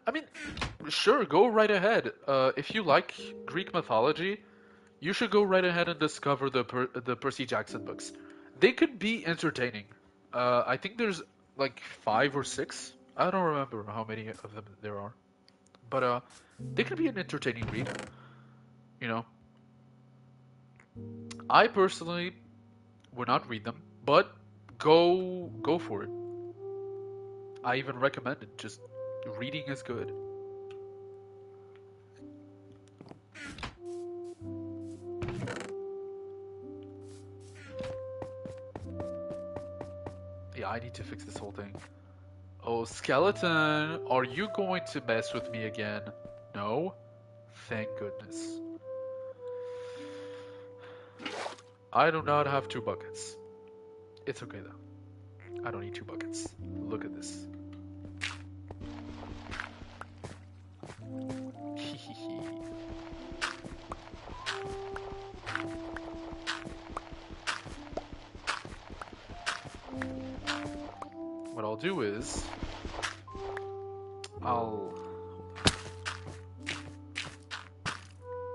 S1: I mean, sure, go right ahead. If you like Greek mythology, you should go right ahead and discover the Percy Jackson books. They could be entertaining. I think there's like five or six. I don't remember how many of them there are, but they could be an entertaining read. You know, I personally would not read them, but go for it. I even recommend it. Just reading is good. Yeah, I need to fix this whole thing. Oh, skeleton, are you going to mess with me again? No? Thank goodness. I do not have two buckets. It's okay though. I don't need two buckets. Look at this. What I'll do is I'll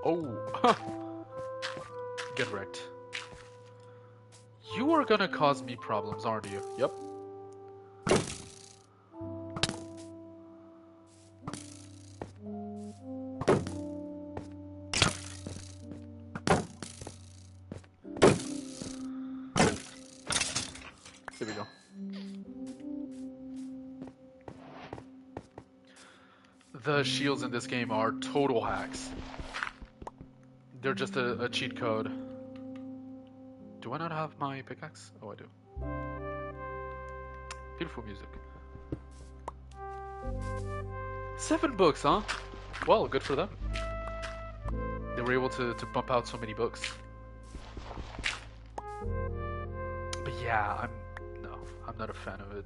S1: oh get wrecked. You are gonna cause me problems, aren't you? Yep. Here we go. The shields in this game are total hacks. They're just a cheat code. Do I not have my pickaxe? Oh, I do. Beautiful music. 7 books, huh? Well, good for them. They were able to pump out so many books. But yeah, I'm not a fan of it.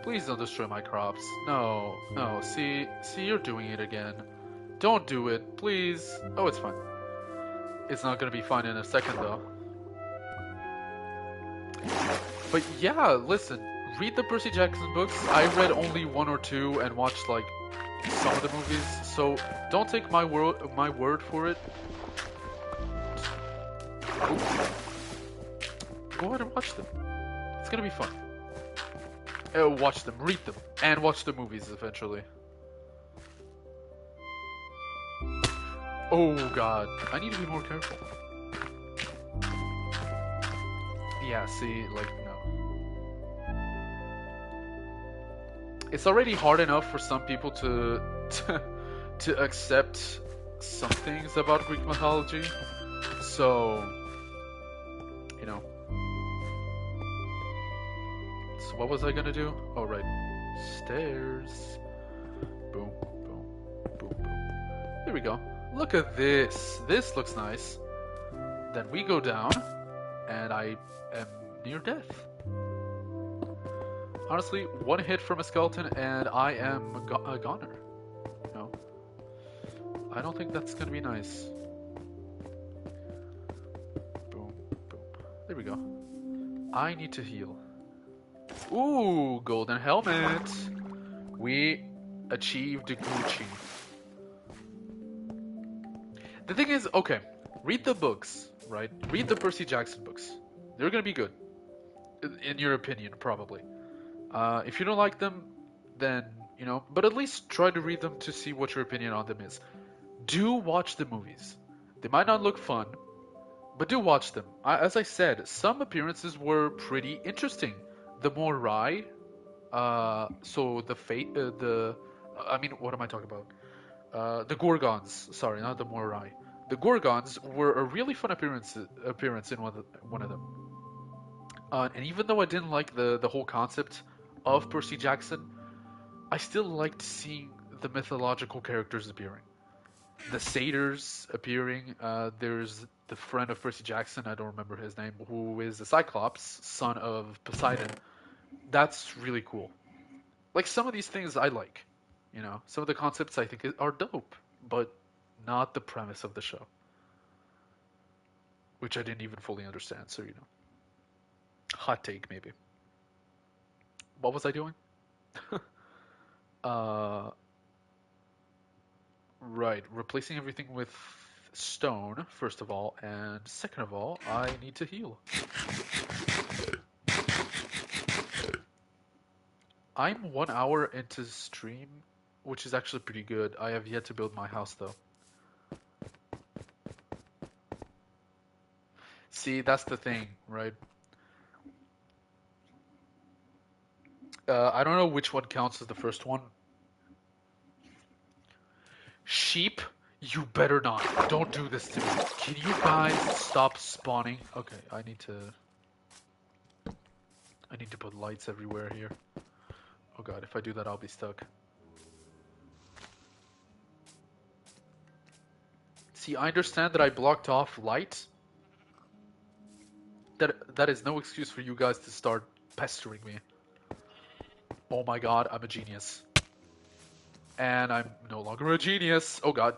S1: Please don't destroy my crops. No, no, see, you're doing it again. Don't do it, please. Oh, it's fine. It's not gonna be fine in a second, though. But yeah, listen, read the Percy Jackson books. I read only one or two and watched like some of the movies, so don't take my word for it. Go ahead and watch them. It's gonna be fun. Watch them, read them, and watch the movies eventually. Oh god, I need to be more careful. Yeah, see, like, no. It's already hard enough for some people to accept some things about Greek mythology. So, you know. So what was I gonna do? Oh, right. Stairs. Boom, boom, boom, boom. There we go. Look at this. This looks nice. Then we go down, and I am near death. Honestly, one hit from a skeleton, and I am a goner. No, I don't think that's gonna be nice. Boom, boom. There we go. I need to heal. Ooh, golden helmet. We achieved Gucci. The thing is, okay, read the books, right? Read the Percy Jackson books. They're gonna be good, in your opinion, probably. If you don't like them, then, you know, but at least try to read them to see what your opinion on them is. Do watch the movies. They might not look fun, but do watch them. As I said, some appearances were pretty interesting. The Morai, so the fate, I mean, what am I talking about? The Gorgons, sorry, not the Morai. The Gorgons were a really fun appearance in one of them. And even though I didn't like the whole concept of Percy Jackson, I still liked seeing the mythological characters appearing. The satyrs appearing. There's the friend of Percy Jackson, I don't remember his name, who is the Cyclops, son of Poseidon. That's really cool. Like some of these things I like. You know, some of the concepts I think are dope, but not the premise of the show, which I didn't even fully understand. So, you know, hot take maybe. What was I doing? uh, right, replacing everything with stone, first of all, and second of all, I need to heal. I'm 1 hour into stream, which is actually pretty good. I have yet to build my house though. See, that's the thing, right? I don't know which one counts as the first one. Sheep? You better not. Don't do this to me. Can you guys stop spawning? Okay, I need to put lights everywhere here. Oh god, if I do that, I'll be stuck. See, I understand that I blocked off light. That is no excuse for you guys to start pestering me. Oh my god, I'm a genius. And I'm no longer a genius. Oh god.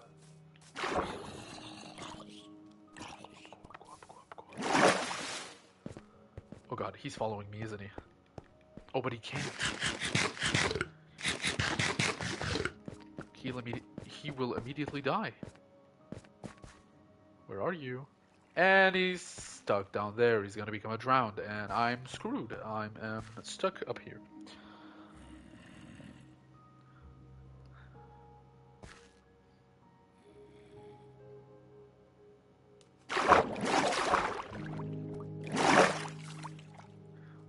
S1: Oh god, he's following me, isn't he? Oh, but he can't. He will immediately die. Where are you? And he's stuck down there. He's gonna become a drowned, and I'm screwed. I'm stuck up here.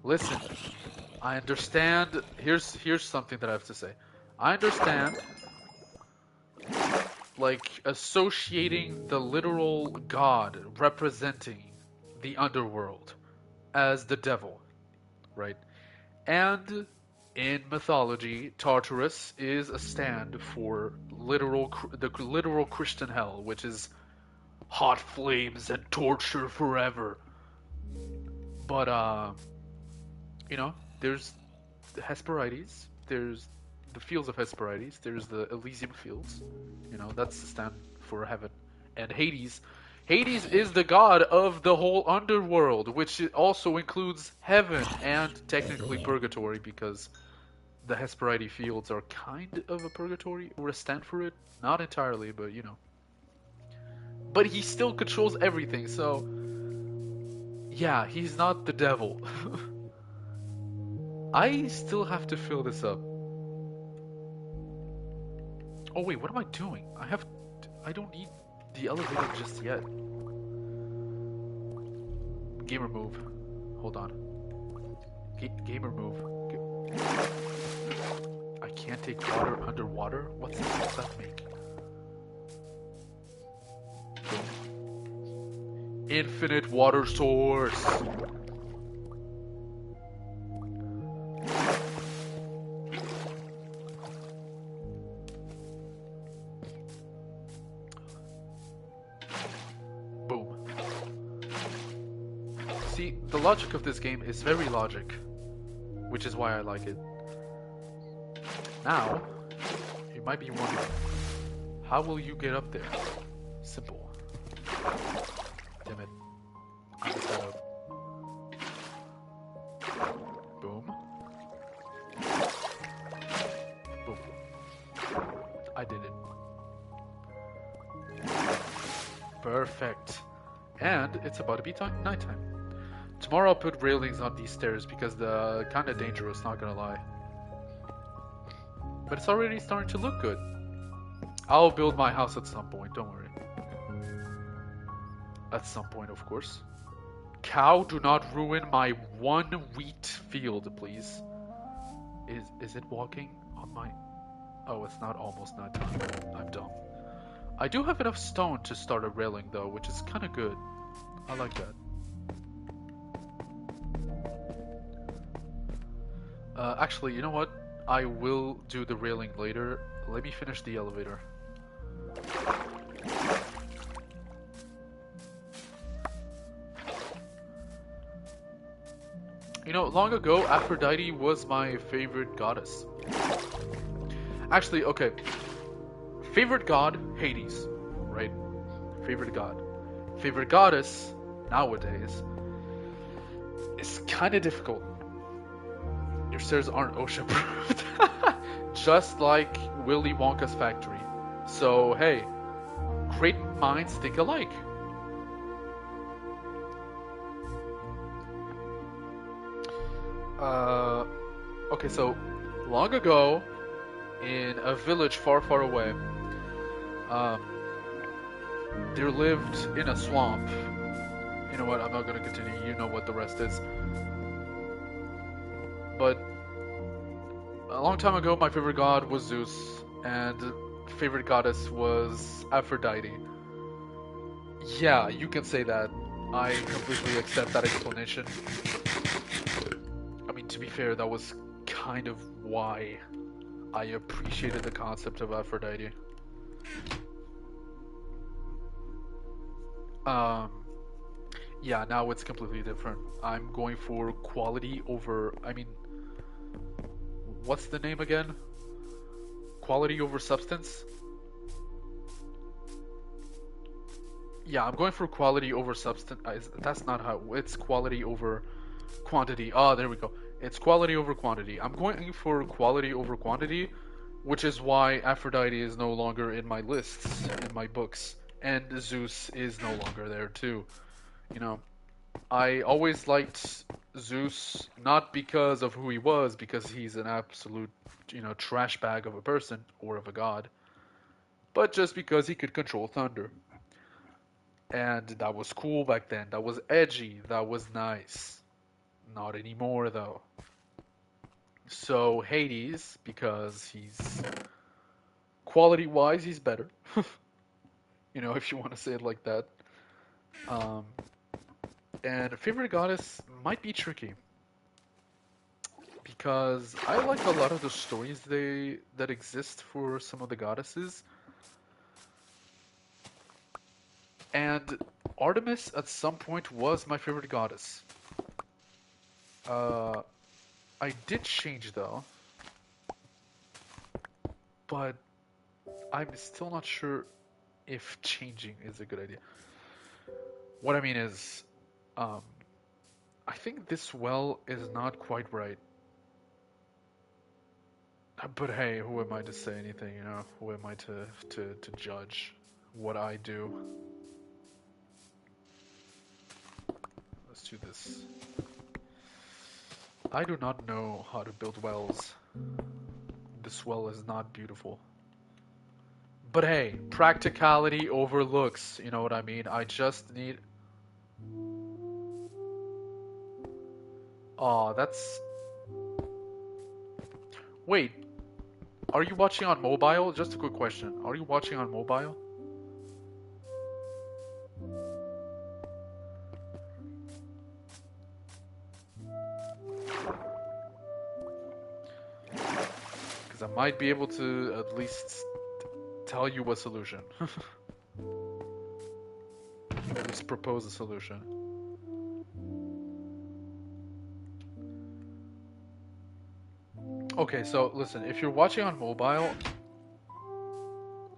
S1: Listen, I understand. Here's something that I have to say. I understand, like, associating the literal god representing the underworld as the devil, right? And in mythology, Tartarus is a stand for the literal Christian hell, which is hot flames and torture forever. But you know, there's the Hesperides, there's the fields of Hesperides, there's the Elysium fields. You know, that's the stand for heaven. And Hades. Hades is the god of the whole underworld, which also includes heaven and technically purgatory, because the Hesperide fields are kind of a purgatory or a stand for it. Not entirely, but you know. But he still controls everything, so yeah, he's not the devil. I still have to fill this up. Oh wait, what am I doing? I don't need the elevator just yet. Gamer move. Hold on. Gamer move. I can't take water underwater? What's that make? Infinite water source. Boom. See, the logic of this game is very logic, which is why I like it. Now, you might be wondering, how will you get up there? Simple. Damn it. I messed that up. Boom. Boom. I did it. Perfect. And it's about to be nighttime. Tomorrow I'll put railings on these stairs because they're kinda dangerous, not gonna lie. But it's already starting to look good. I'll build my house at some point, don't worry. At some point, of course. Cow, do not ruin my one wheat field, please. Is it walking on my... Oh, it's not almost nighttime. I'm dumb. I do have enough stone to start a railing, though, which is kind of good. I like that. Actually, you know what? I will do the railing later. Let me finish the elevator. You know, long ago, Aphrodite was my favorite goddess. Actually, okay. Favorite god, Hades, right? Favorite god. Favorite goddess, nowadays, is kind of difficult. Your stairs aren't OSHA-approved. Just like Willy Wonka's factory. So, hey, great minds think alike. Okay, so, long ago, in a village far, far away, there lived in a swamp. You know what, I'm not gonna continue, you know what the rest is. But a long time ago, my favorite god was Zeus, and favorite goddess was Aphrodite. Yeah, you can say that. I completely accept that explanation. I mean, to be fair, that was kind of why I appreciated the concept of Aphrodite. Yeah, now it's completely different. I'm going for quality over, I mean, what's the name again? Quality over substance? Yeah, I'm going for quality over substance. That's not how, it's quality over quantity. Ah, there we go. It's quality over quantity. I'm going for quality over quantity, which is why Aphrodite is no longer in my lists, in my books. And Zeus is no longer there too. You know, I always liked Zeus, not because of who he was, because he's an absolute, you know, trash bag of a person, or of a god, but just because he could control thunder. And that was cool back then. That was edgy. That was nice. Not anymore, though. So, Hades, because he's... quality-wise, he's better. You know, if you want to say it like that. And favorite goddess might be tricky. Because I like a lot of the stories that exist for some of the goddesses. And Artemis at some point was my favorite goddess. I did change though. But I'm still not sure if changing is a good idea. What I mean is, I think this well is not quite right. But hey, who am I to say anything, you know? Who am I to judge what I do? Let's do this. I do not know how to build wells. This well is not beautiful. But hey, practicality over looks, you know what I mean? I just need... Aw, that's... Wait, are you watching on mobile? Just a quick question. Are you watching on mobile? Because I might be able to at least tell you a solution. At least propose a solution. Okay, so listen, if you're watching on mobile,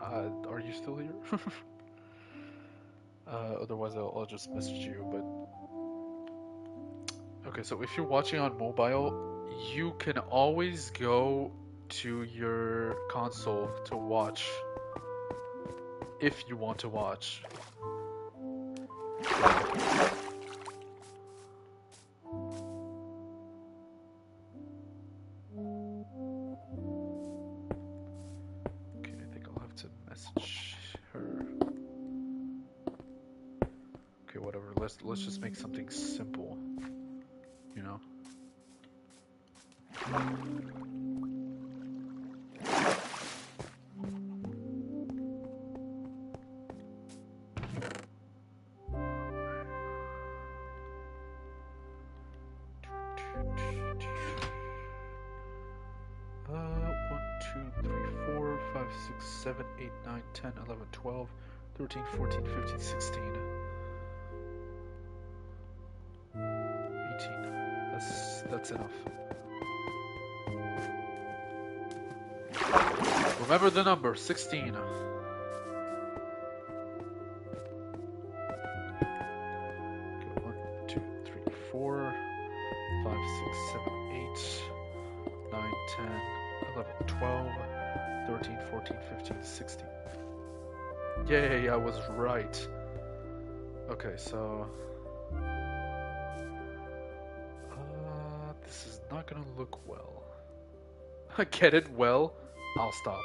S1: are you still here? Otherwise, I'll just message you. But okay, so if you're watching on mobile, you can always go to your console to watch if you want to watch. Okay, I think I'll have to message her. Okay, whatever. Let's just make something simple, you know? One, two, three, 4, 5, 6, 7, 8, 9, 10, 11, 12, 13, 14, 15, 16. 18. That's enough. Remember the number, 16. Okay, 1, 2, 3, 4, 5, 6, 7, 8, 9, 10, 11, 12, 13, 14, 15, 16. Yay, I was right. Okay, so... this is not gonna look well. Get it? Well, I'll stop.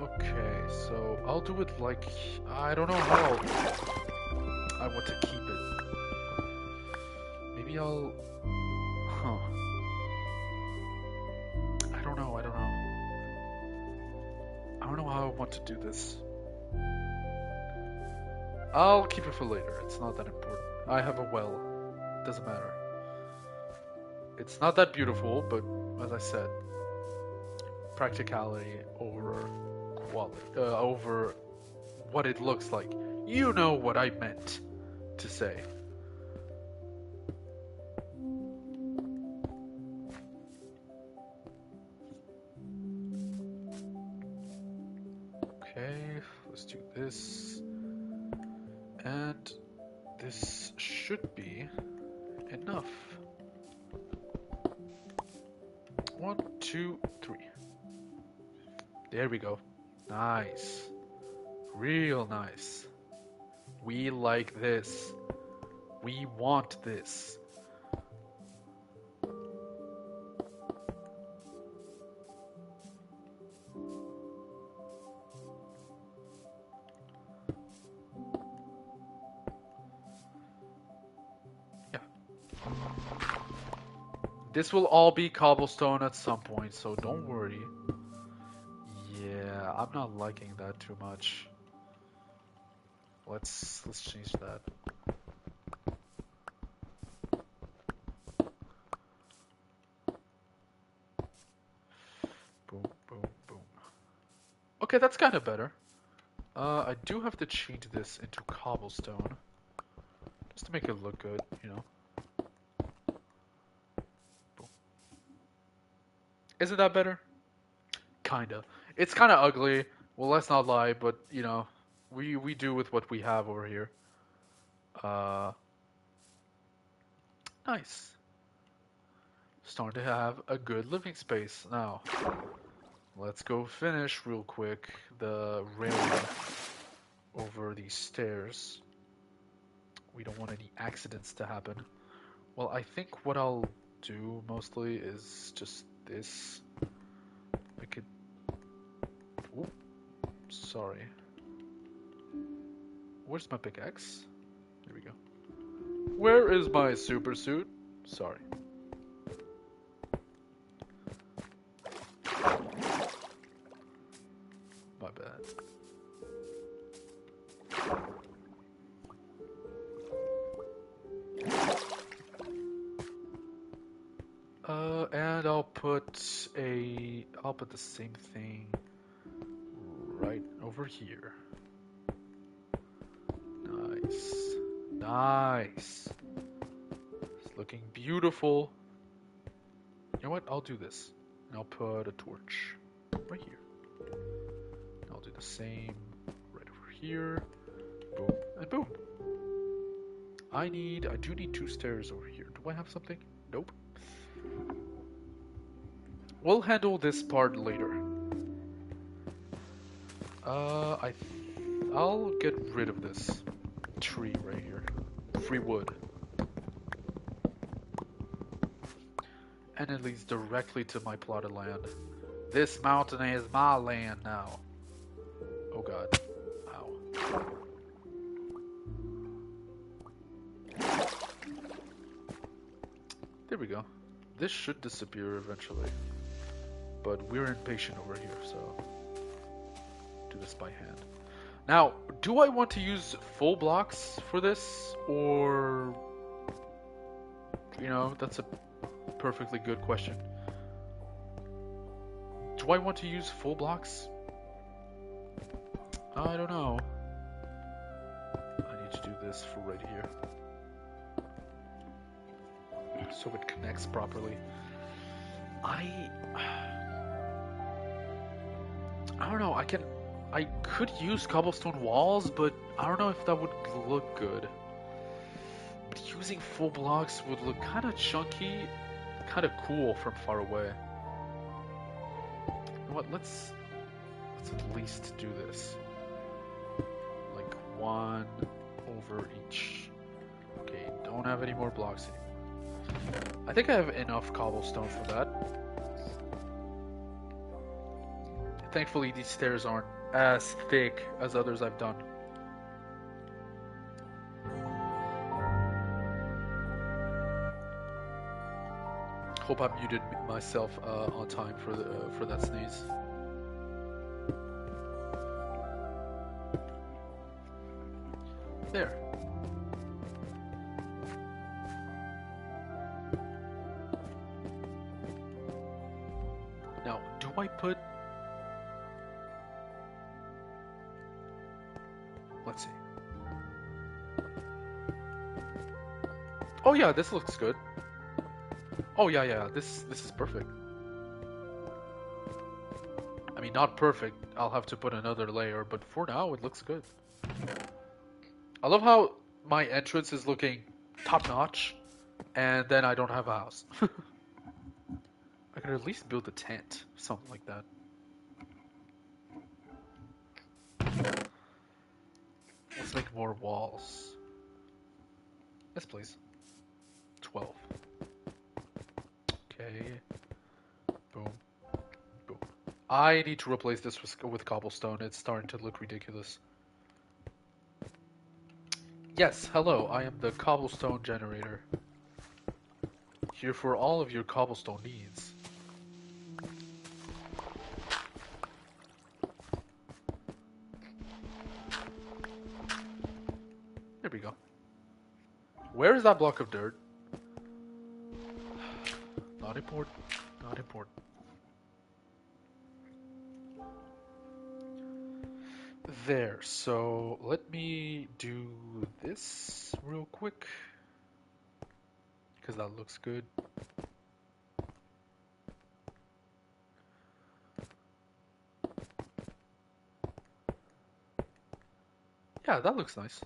S1: Okay, so I'll do it like... I don't know how I want to keep it. Maybe I'll... Huh. I don't know. I don't know how I want to do this. I'll keep it for later. It's not that important. I have a well. Doesn't matter. It's not that beautiful, but as I said, practicality over quality, over what it looks like. You know what I meant to say. Okay, let's do this. And this should be enough. 1, 2, 3. There we go. Nice. Real nice. We like this. We want this. Yeah. This will all be cobblestone at some point, so don't worry. Yeah, I'm not liking that too much. Let's change that. Boom, boom, boom. Okay, that's kind of better. I do have to change this into cobblestone. Just to make it look good, you know. Boom. Isn't that better? Kinda. It's kinda ugly. Well, let's not lie, but, you know, we do with what we have over here. Nice. Starting to have a good living space now. Let's go finish real quick the railing over these stairs. We don't want any accidents to happen. Well, I think what I'll do mostly is just this. I could... Oop. Sorry. Where's my pickaxe? There we go. Where is my super suit? Sorry. My bad. And I'll put the same thing right over here. Nice. Nice. It's looking beautiful. You know what? I'll do this. And I'll put a torch right here. I'll do the same right over here. Boom. And boom. I do need 2 stairs over here. Do I have something? Nope. We'll handle this part later. I'll get rid of this tree right here. Free wood. And it leads directly to my plotted land. This mountain is my land now. Oh god. Ow. There we go. This should disappear eventually. But we're impatient over here, so do this by hand. Now, do I want to use full blocks for this? Or, you know, that's a perfectly good question. Do I want to use full blocks? I don't know. I need to do this for right here. So it connects properly. I don't know, I could use cobblestone walls, but I don't know if that would look good. But using full blocks would look kind of chunky, kind of cool from far away. You know what, let's at least do this. Like 1 over each. Okay, don't have any more blocks anymore. I think I have enough cobblestone for that. Thankfully, these stairs aren't as thick as others I've done. Hope I muted myself on time for that sneeze. There. Now, do I put... Let's see. Oh yeah, this looks good. Oh yeah, this is perfect. I mean, not perfect. I'll have to put another layer, but for now it looks good. I love how my entrance is looking top-notch, and then I don't have a house. I could at least build a tent, something like that. Let's make more walls. Yes, please. 12. Okay. Boom. Boom. I need to replace this with cobblestone. It's starting to look ridiculous. Yes, hello. I am the cobblestone generator. Here for all of your cobblestone needs. There we go. Where is that block of dirt? Not important. Not important. There, so let me do this real quick. Because that looks good. Yeah, that looks nice.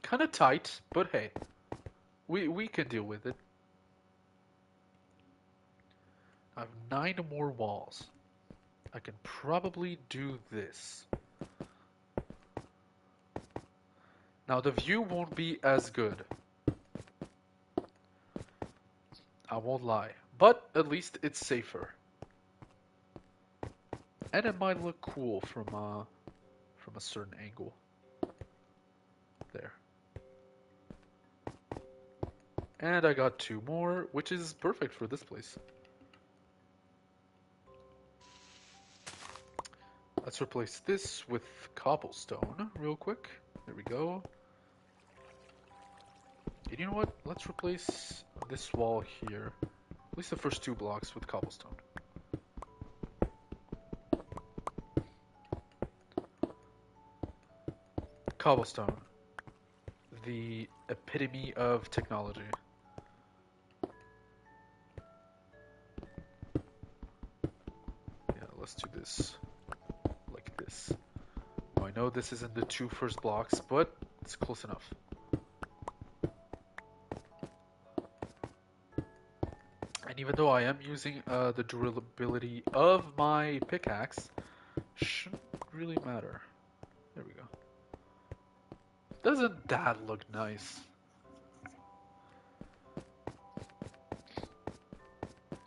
S1: Kind of tight, but hey. We can deal with it. I have 9 more walls. I can probably do this. Now the view won't be as good. I won't lie. But at least it's safer. And it might look cool from a certain angle. There. And I got 2 more, which is perfect for this place. Let's replace this with cobblestone real quick. There we go. And you know what? Let's replace this wall here least the first 2 blocks with cobblestone. Cobblestone. The epitome of technology. Yeah, let's do this. Like this. Now, I know this isn't the 2 first blocks, but it's close enough. And even though I am using the durability of my pickaxe, shouldn't really matter. There we go. Doesn't that look nice?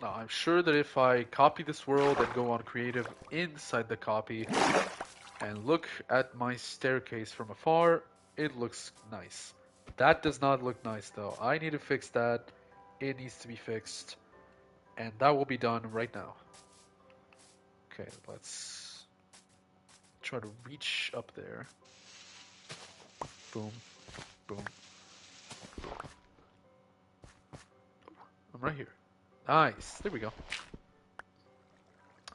S1: Now, I'm sure that if I copy this world and go on creative inside the copy and look at my staircase from afar, it looks nice. That does not look nice though. I need to fix that. It needs to be fixed. And that will be done right now. Okay, let's try to reach up there. Boom, boom. I'm right here. Nice. There we go.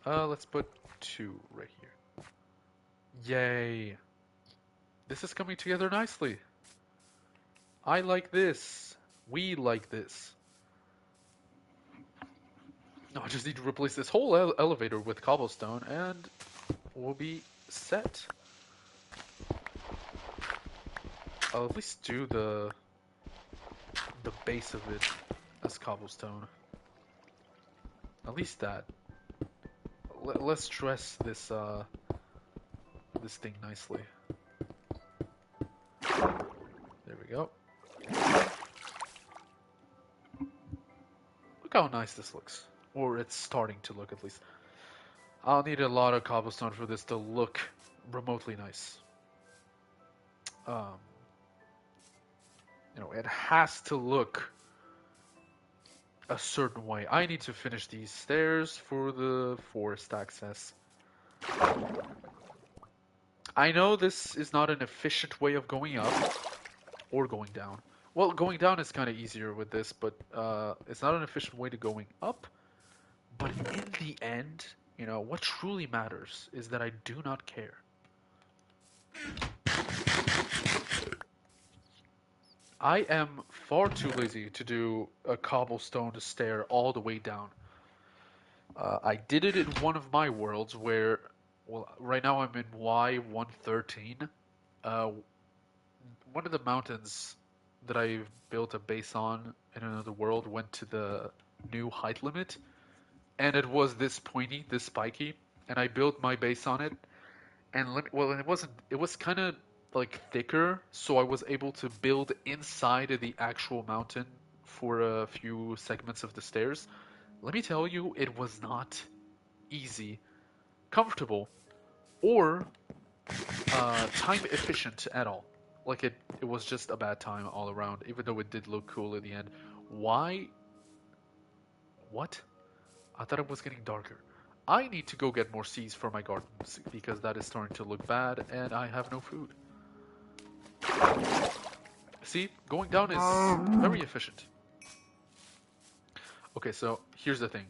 S1: Let's put 2 right here. Yay. This is coming together nicely. I like this. We like this. No, I just need to replace this whole elevator with cobblestone and we'll be set. I'll at least do the base of it as cobblestone. At least that. Let's dress this this thing nicely. There we go. Look how nice this looks. Or it's starting to look, at least. I'll need a lot of cobblestone for this to look remotely nice. You know, it has to look a certain way. I need to finish these stairs for the forest access. I know this is not an efficient way of going up or going down. Well, going down is kind of easier with this, but it's not an efficient way to going up. But in the end, you know, what truly matters is that I do not care. I am far too lazy to do a cobblestone stair all the way down. I did it in one of my worlds where, well, right now I'm in Y113. One of the mountains that I built a base on in another world went to the new height limit, and it was this pointy, this spiky, and I built my base on it. And well, it wasn't. It was kind of like thicker, so I was able to build inside of the actual mountain for a few segments of the stairs. Let me tell you, it was not easy, comfortable, or time efficient at all. Like it was just a bad time all around, even though it did look cool in the end. Why? What? I thought it was getting darker. I need to go get more seeds for my gardens because that is starting to look bad and I have no food. See, going down is very efficient. Okay, so here's the thing.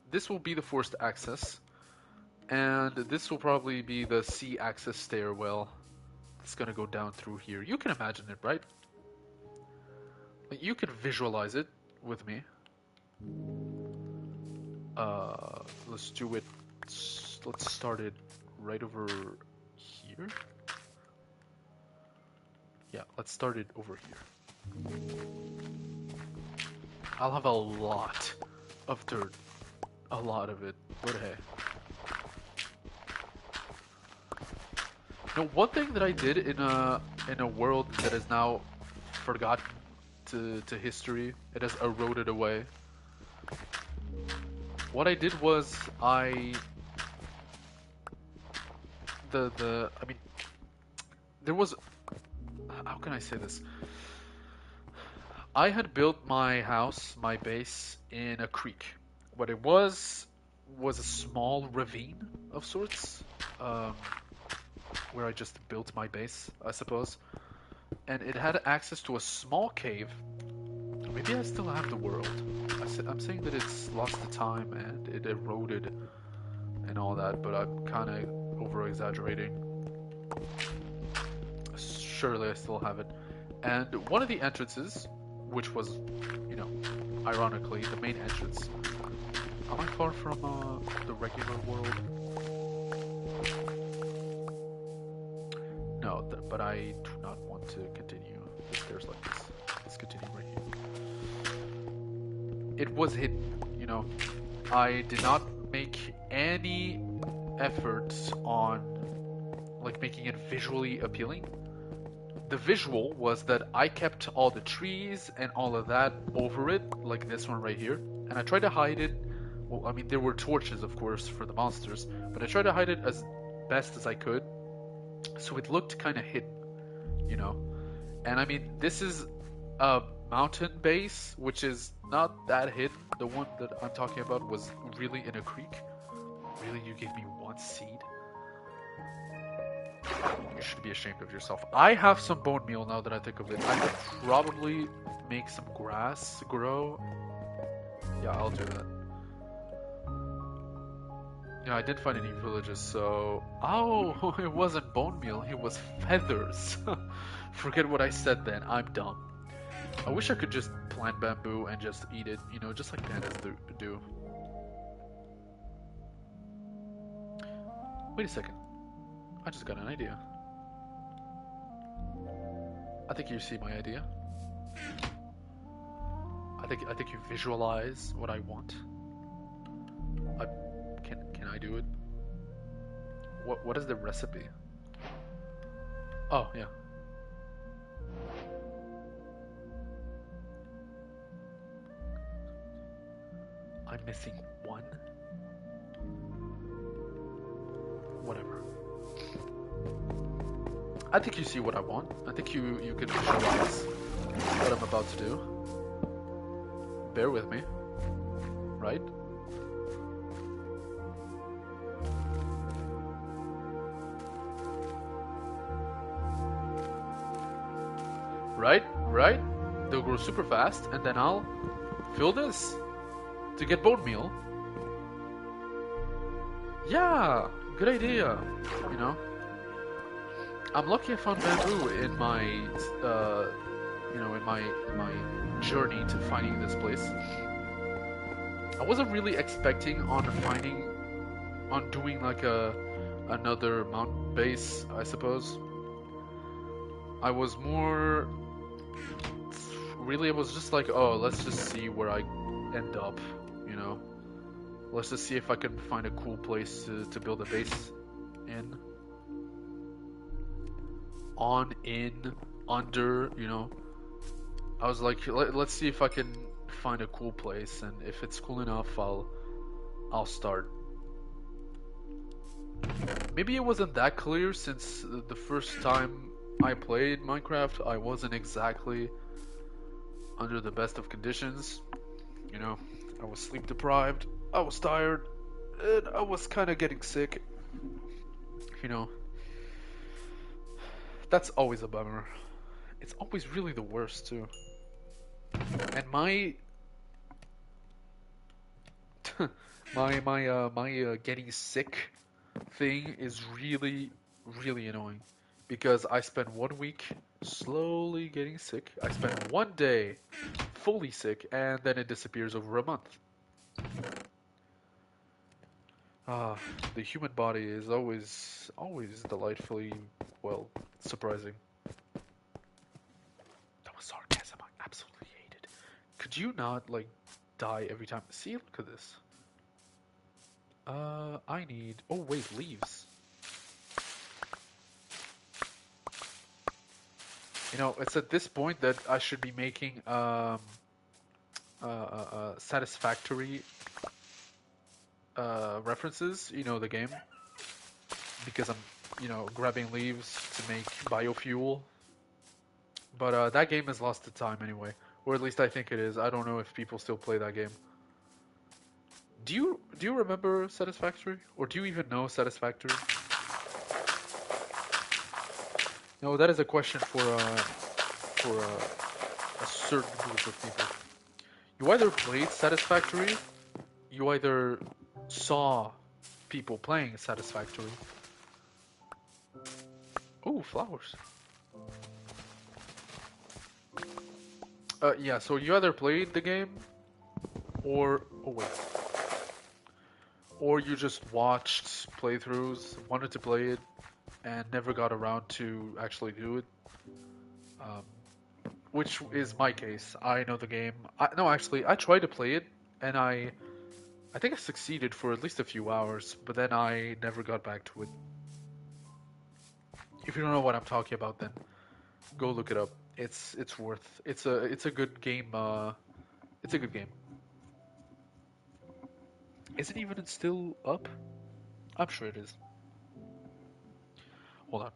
S1: This will be the forced access, and this will probably be the sea access stairwell. It's gonna go down through here. You can imagine it, right? You can visualize it with me. Let's do it. Let's start it right over here. Yeah, let's start it over here. I'll have a lot of dirt. A lot of it. But hey. Now, one thing that I did in a world that is now forgotten to history, it has eroded away. What I did was I mean, there was, how can I say this? I had built my house, my base, in a creek. What it was a small ravine of sorts, where I just built my base, I suppose. And it had access to a small cave. Maybe I still have the world. I I'm saying that it's lost the time and it eroded and all that, but I'm kind of over exaggerating. Surely I still have it. And one of the entrances, which was, you know, ironically, the main entrance. Am I far from the regular world? No, but I do not want to continue the stairs like this. Let's continue right here. It was hidden, you know. I did not make any efforts on like making it visually appealing. The visual was that I kept all the trees and all of that over it, like this one right here, and I tried to hide it. Well, I mean, there were torches, of course, for the monsters, but I tried to hide it as best as I could, so it looked kind of hidden, you know. And I mean, this is a mountain base, which is not that hidden. The one that I'm talking about was really in a creek. Really, you gave me one seed? You should be ashamed of yourself. I have some bone meal now that I think of it. I could probably make some grass grow. Yeah, I'll do that. Yeah, I didn't find any villages, so... Oh, it wasn't bone meal, it was feathers. Forget what I said then, I'm dumb. I wish I could just plant bamboo and just eat it, you know, just like pandas do. Wait a second. I just got an idea. I think you see my idea. I think you visualize what I want. Can I do it? What is the recipe? Oh, yeah. I'm missing one? Whatever. I think you see what I want. I think you can visualize what I'm about to do. Bear with me. Right? Right? They'll grow super fast, and then I'll fill this to get bone meal. Yeah, good idea. You know, I'm lucky I found bamboo in my, you know, in my journey to finding this place. I wasn't really expecting on doing like another mountain base, I suppose. I was more, really, it was just like, oh, let's just see where I end up, you know. Let's just see if I can find a cool place to build a base in. On, in, under, you know. I was like, let's see if I can find a cool place, and if it's cool enough, I'll start. Maybe it wasn't that clear since the first time I played Minecraft, I wasn't exactly under the best of conditions. You know, I was sleep deprived, I was tired, and I was kind of getting sick. You know, that's always a bummer. It's always really the worst too. And my my getting sick thing is really annoying because I spend 1 week slowly getting sick. I spend 1 day fully sick, and then it disappears over a month. The human body is always delightfully, well, surprising. That was sarcasm. I absolutely hate it. Could you not, like, die every time? See, look at this. I need... Oh, wait, leaves. You know, it's at this point that I should be making, satisfactory, references, you know, the game. Because I'm, you know, grabbing leaves to make biofuel. But, that game has lost the time anyway. Or at least I think it is. I don't know if people still play that game. Do you remember Satisfactory? Or do you even know Satisfactory? No, that is a question for a certain group of people. You either played Satisfactory, you either saw people playing Satisfactory. Oh, flowers. Yeah, so you either played the game or oh wait, or you just watched playthroughs, wanted to play it, and never got around to actually do it. Um, which is my case. I know the game. No, actually, I tried to play it, and I think I succeeded for at least a few hours, but then I never got back to it. If you don't know what I'm talking about, then go look it up. It's worth. It's a good game. It's a good game. Is it even still up? I'm sure it is. Hold on.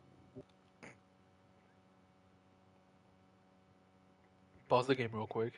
S1: Pause the game real quick.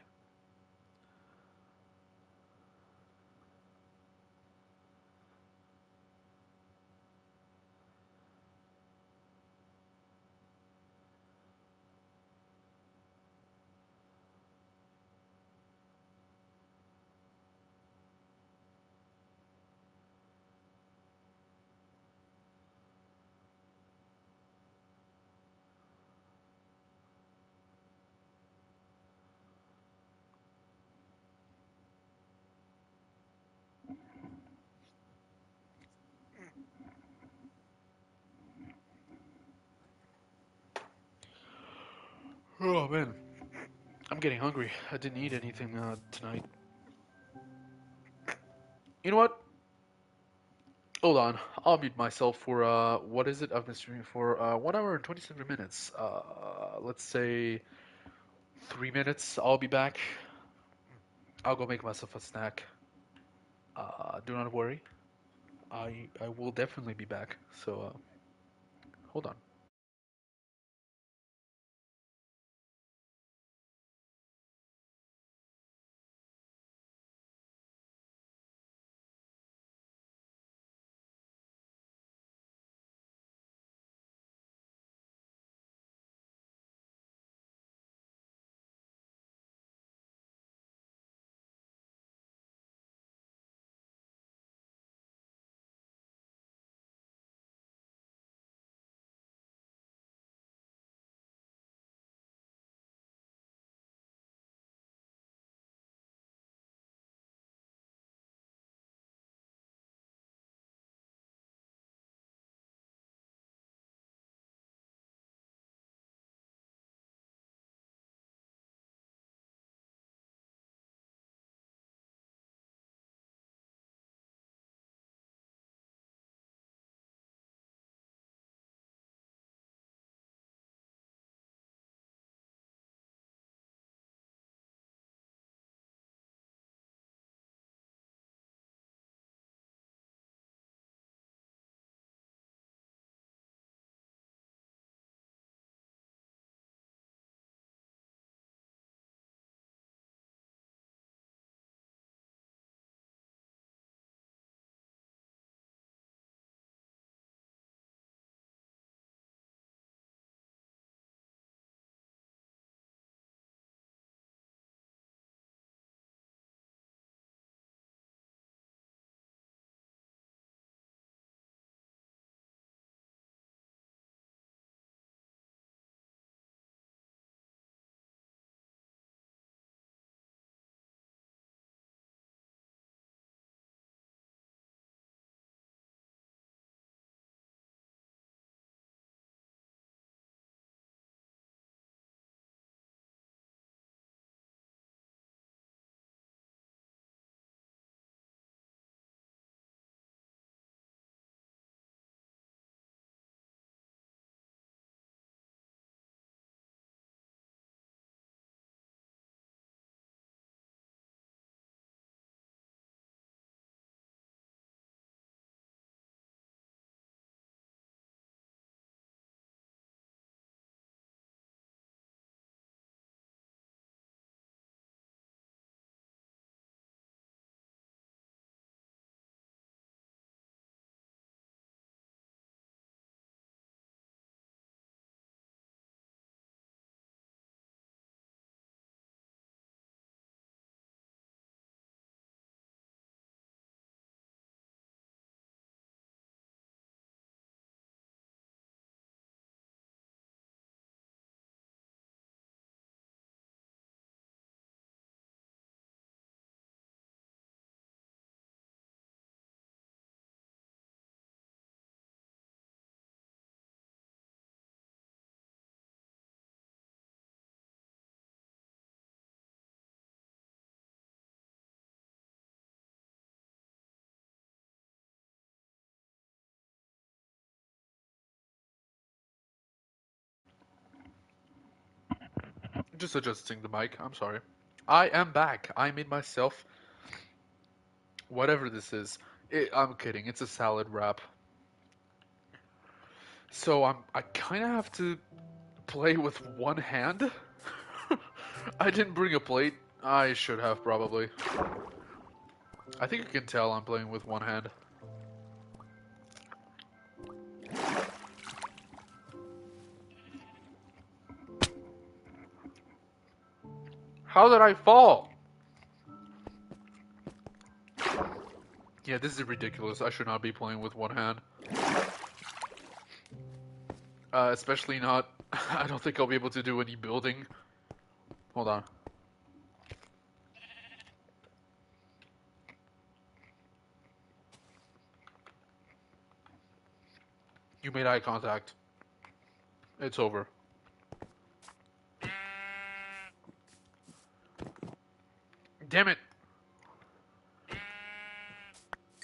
S1: Oh man, I'm getting hungry. I didn't eat anything tonight. You know what? Hold on. I'll mute myself for what is it? I've been streaming for 1 hour and 27 minutes. Let's say 3 minutes. I'll be back. I'll go make myself a snack. Do not worry. I will definitely be back. So hold on. Just adjusting the mic. I'm sorry. I am back. I made myself whatever this is. I'm kidding. It's a salad wrap. So I kind of have to play with one hand. I didn't bring a plate. I should have probably. I think you can tell I'm playing with one hand. How did I fall? Yeah, this is ridiculous. I should not be playing with one hand. Especially not. I don't think I'll be able to do any building. Hold on. You made eye contact. It's over. Damn it!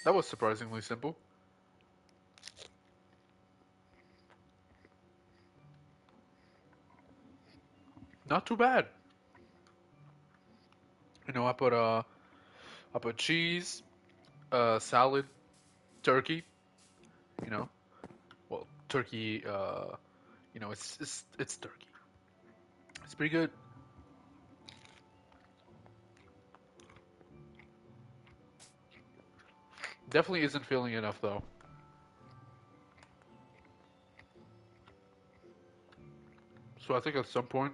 S1: That was surprisingly simple. Not too bad. You know, I put cheese, salad, turkey. You know, well, turkey. It's turkey. It's pretty good. Definitely isn't feeling enough though. So I think at some point,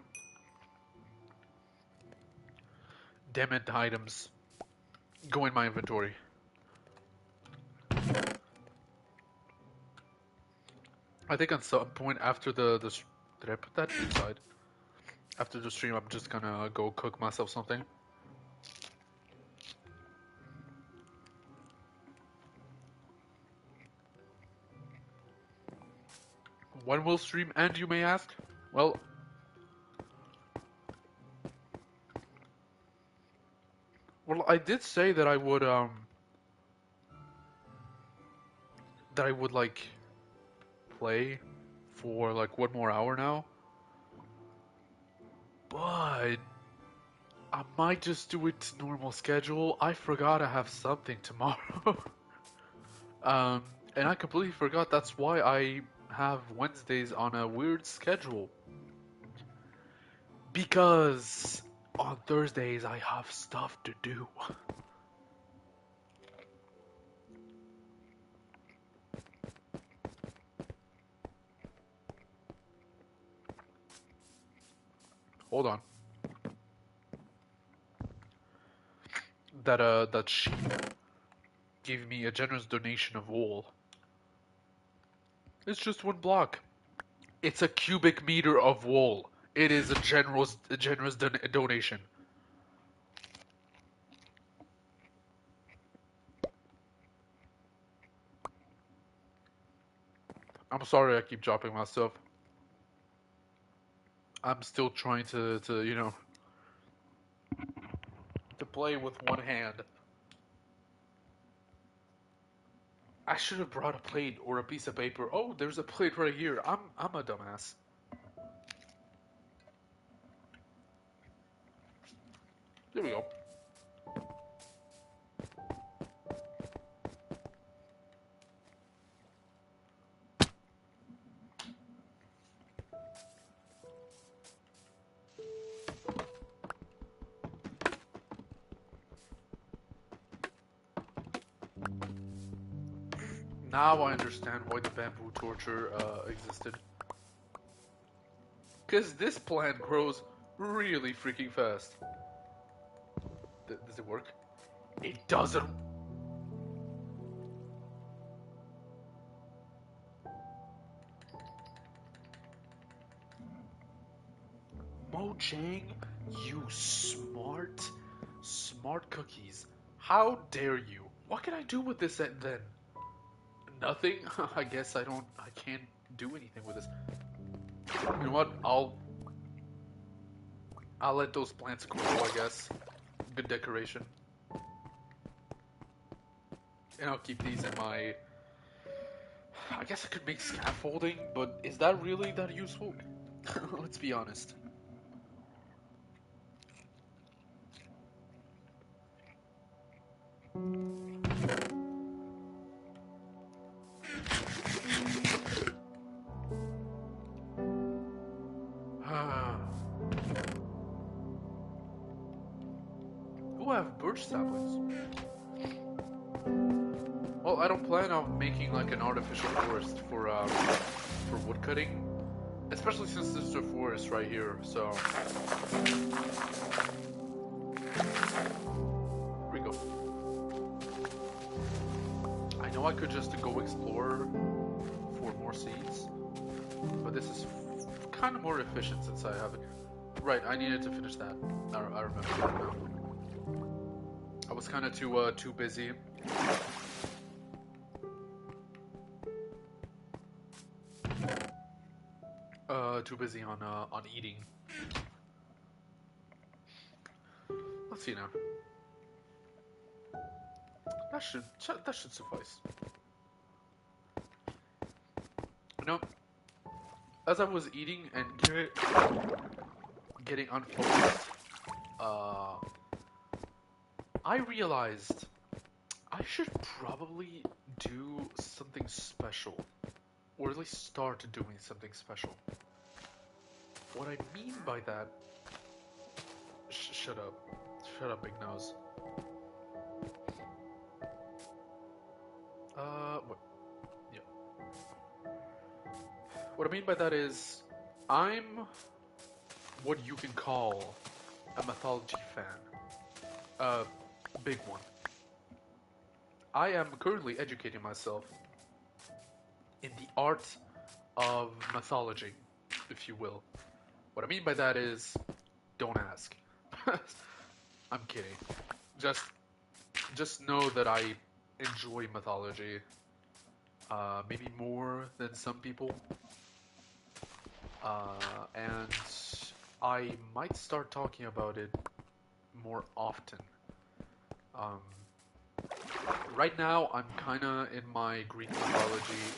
S1: damn it, items go in my inventory. I think at some point after the did I put that inside? After the stream, I'm just gonna go cook myself something. When will stream end, you may ask? Well, I did say that I would like play for like one more hour now, but I might just do it normal schedule. I forgot I have something tomorrow. um, and I completely forgot that's why I have Wednesdays on a weird schedule. Because on Thursdays I have stuff to do. Hold on. That she gave me a generous donation of wool. It's just one block. It's a cubic meter of wool. It is a generous donation. I'm sorry I keep dropping myself. I'm still trying to to play with one hand. I should have brought a plate or a piece of paper. Oh, there's a plate right here. I'm a dumbass. There we go. Now I understand why the bamboo torture existed. Because this plant grows really freaking fast. Does it work? It doesn't. Mojang, you smart cookies. How dare you? What can I do with this then? Nothing? I guess I can't do anything with this. You know what? I'll let those plants grow, I guess. Good decoration. And I'll keep these in my... I guess I could make scaffolding, but is that really that useful? Let's be honest. Who have birch saplings? Well, I don't plan on making like an artificial forest for wood cutting, especially since there's a forest right here. So here we go. I know I could just go explore for more seeds, but this is kind of more efficient since I have it. Right, I needed to finish that. I remember that now. I was kind of too busy. Too busy on eating. Let's see now. That should suffice. You know, as I was eating and getting unfocused, I realized I should probably do something special, or at least start doing something special. What I mean by that... Shut up. Shut up, big nose. What? Yeah. What I mean by that is, I'm what you can call a mythology fan. A big one. I am currently educating myself in the art of mythology, if you will. What I mean by that is, don't ask. I'm kidding. Just know that I enjoy mythology. Maybe more than some people. And I might start talking about it more often. Right now, I'm kinda in my Greek mythology,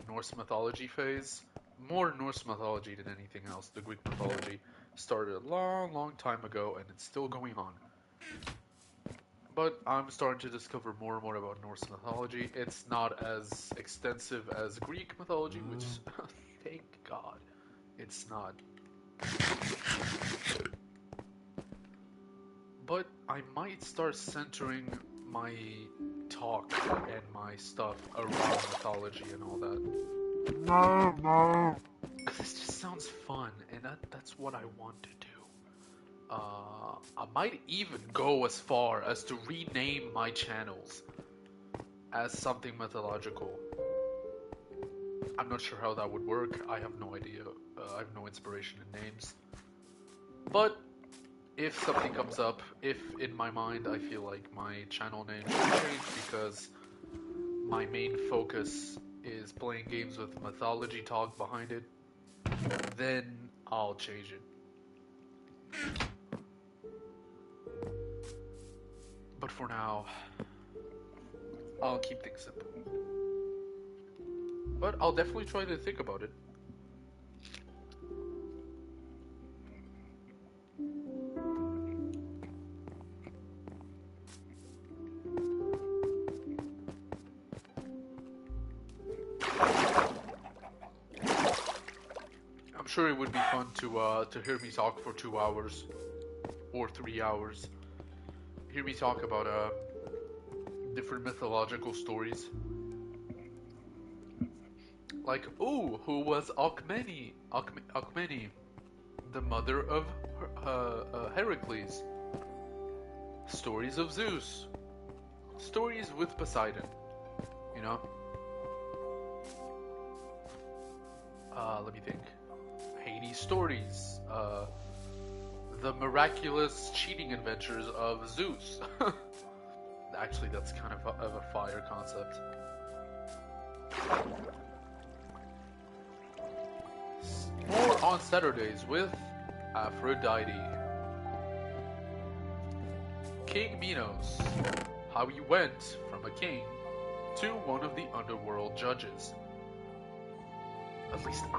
S1: Norse mythology phase. More Norse mythology than anything else. The Greek mythology started a long, long time ago, and it's still going on. But I'm starting to discover more and more about Norse mythology. It's not as extensive as Greek mythology, which, thank God, it's not. But I might start centering my talk and my stuff around mythology and all that. No. Because this just sounds fun, and that's what I want to do. I might even go as far as to rename my channels as something mythological. I'm not sure how that would work. I have no idea. I have no inspiration in names. But if something comes up, if in my mind I feel like my channel name should change because my main focus is playing games with mythology talk behind it, then I'll change it. But for now, I'll keep things simple. But I'll definitely try to think about it. I'm sure it would be fun to hear me talk for 2 hours or 3 hours. Hear me talk about different mythological stories. Like, ooh, who was Alcmene? Alcmene, the mother of Heracles. Stories of Zeus. Stories with Poseidon. You know? Let me think. Hades stories. The miraculous cheating adventures of Zeus. Actually, that's kind of a fire concept. More on Saturdays with Aphrodite. King Minos. How he went from a king to one of the underworld judges. At least in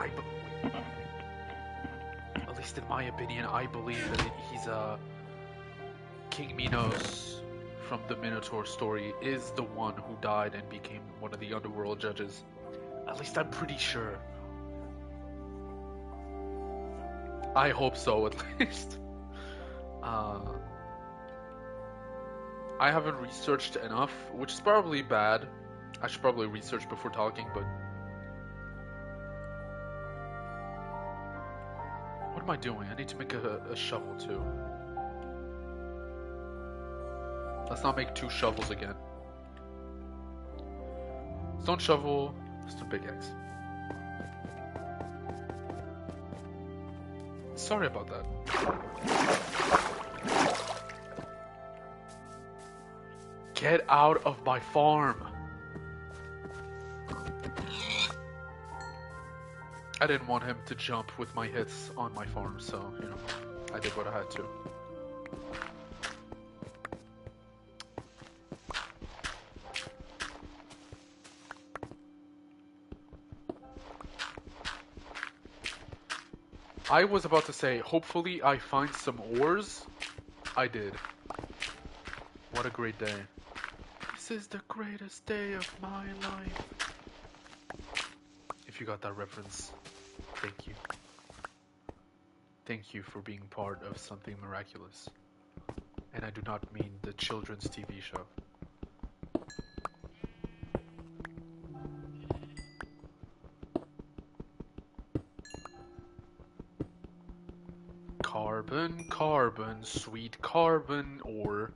S1: my opinion, I believe that he's King Minos from the Minotaur story is the one who died and became one of the underworld judges. At least I'm pretty sure. I hope so, at least. Uh, I haven't researched enough, which is probably bad. I should probably research before talking, but... What am I doing? I need to make a shovel, too. Let's not make 2 shovels again. Stone shovel, stone pickaxe. Sorry about that. Get out of my farm! I didn't want him to jump with my hits on my farm, so, you know, I did what I had to. I was about to say, hopefully I find some ores. I did. What a great day. This is the greatest day of my life. If you got that reference, thank you. Thank you for being part of something miraculous. And I do not mean the children's TV show. Carbon, carbon, sweet carbon ore.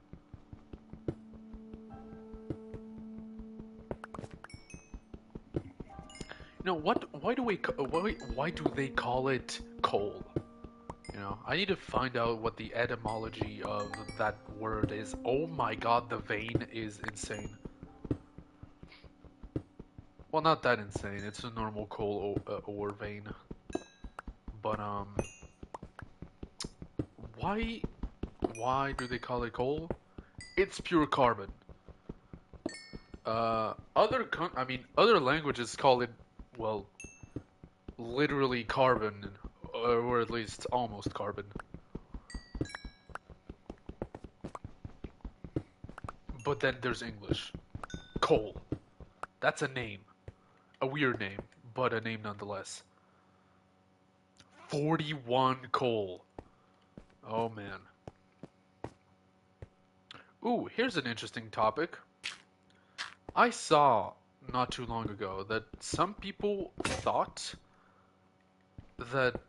S1: You know what? Why do they call it coal? You know, I need to find out what the etymology of that word is. Oh my god, the vein is insane. Well, not that insane. It's a normal coal ore vein. But why do they call it coal? It's pure carbon. Other languages call it, well, literally carbon, or at least almost carbon. But then there's English. Coal. That's a name. A weird name, but a name nonetheless. 41 coal. Oh man. Ooh, here's an interesting topic. I saw not too long ago that some people thought that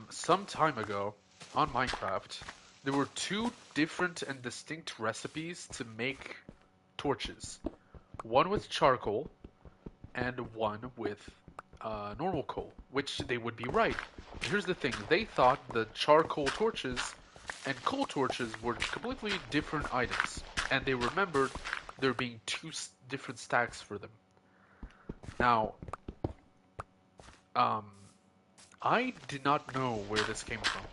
S1: some time ago on Minecraft there were 2 different and distinct recipes to make torches. One with charcoal and one with normal coal, which they would be right. Here's the thing, they thought the charcoal torches and coal torches were completely different items, and they remembered there being 2 different stacks for them. Now, I did not know where this came from.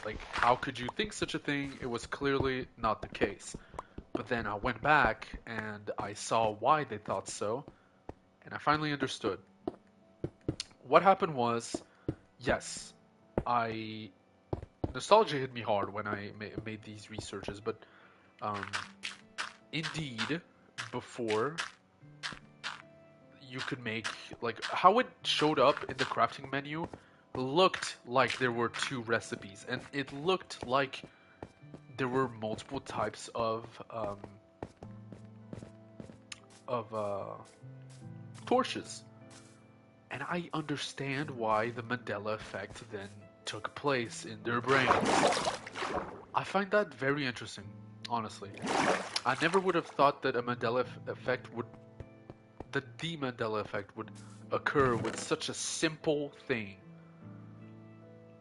S1: Like, how could you think such a thing? It was clearly not the case. But then I went back and I saw why they thought so, and I finally understood. What happened was, yes, nostalgia hit me hard when I made these researches, but indeed, before you could make, like, how it showed up in the crafting menu looked like there were 2 recipes, and it looked like there were multiple types of torches. And I understand why the Mandela effect then took place in their brains. I find that very interesting, honestly. I never would have thought that the Mandela effect would occur with such a simple thing.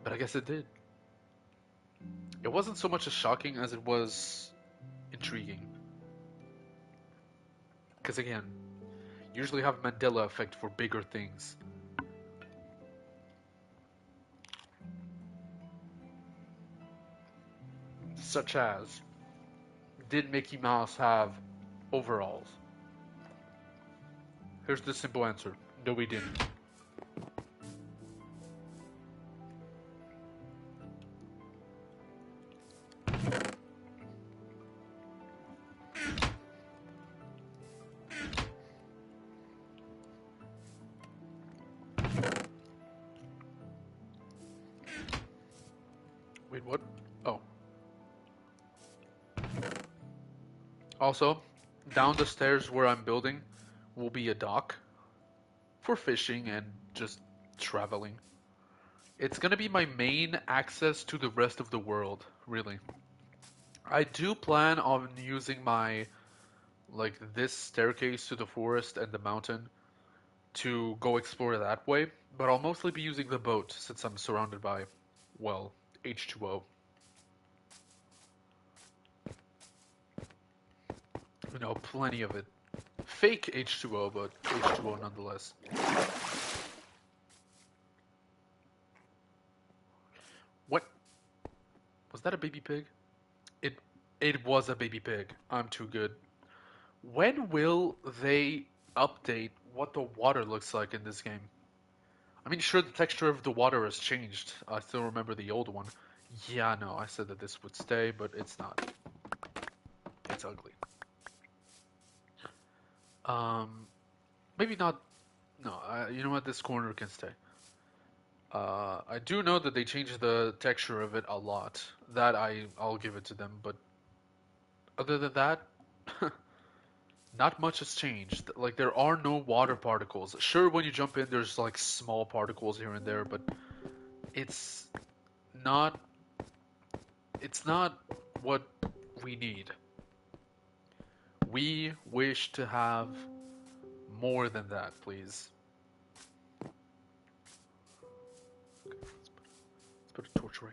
S1: But I guess it did. It wasn't so much as shocking as it was intriguing. Because again, you usually have Mandela effect for bigger things. Such as, did Mickey Mouse have overalls? Here's the simple answer. No, he didn't. Wait, what? Oh, also, down the stairs where I'm building will be a dock for fishing and just traveling. It's gonna be my main access to the rest of the world, really. I do plan on using my, like, this staircase to the forest and the mountain to go explore that way, but I'll mostly be using the boat since I'm surrounded by, well, H2O. You know, plenty of it. Fake H2O, but H2O nonetheless. What? Was that a baby pig? It it was a baby pig. I'm too good. When will they update what the water looks like in this game? I mean, sure, the texture of the water has changed. I still remember the old one. Yeah, no, I said that this would stay, but it's not. It's ugly. Um, maybe not. No, you know what? This corner can stay. I do know that they changed the texture of it a lot. That I'll give it to them. But other than that, not much has changed. Like there are no water particles. Sure, when you jump in, there's like small particles here and there, but it's not. It's not what we need. We wish to have more than that, please. Let's put a torch right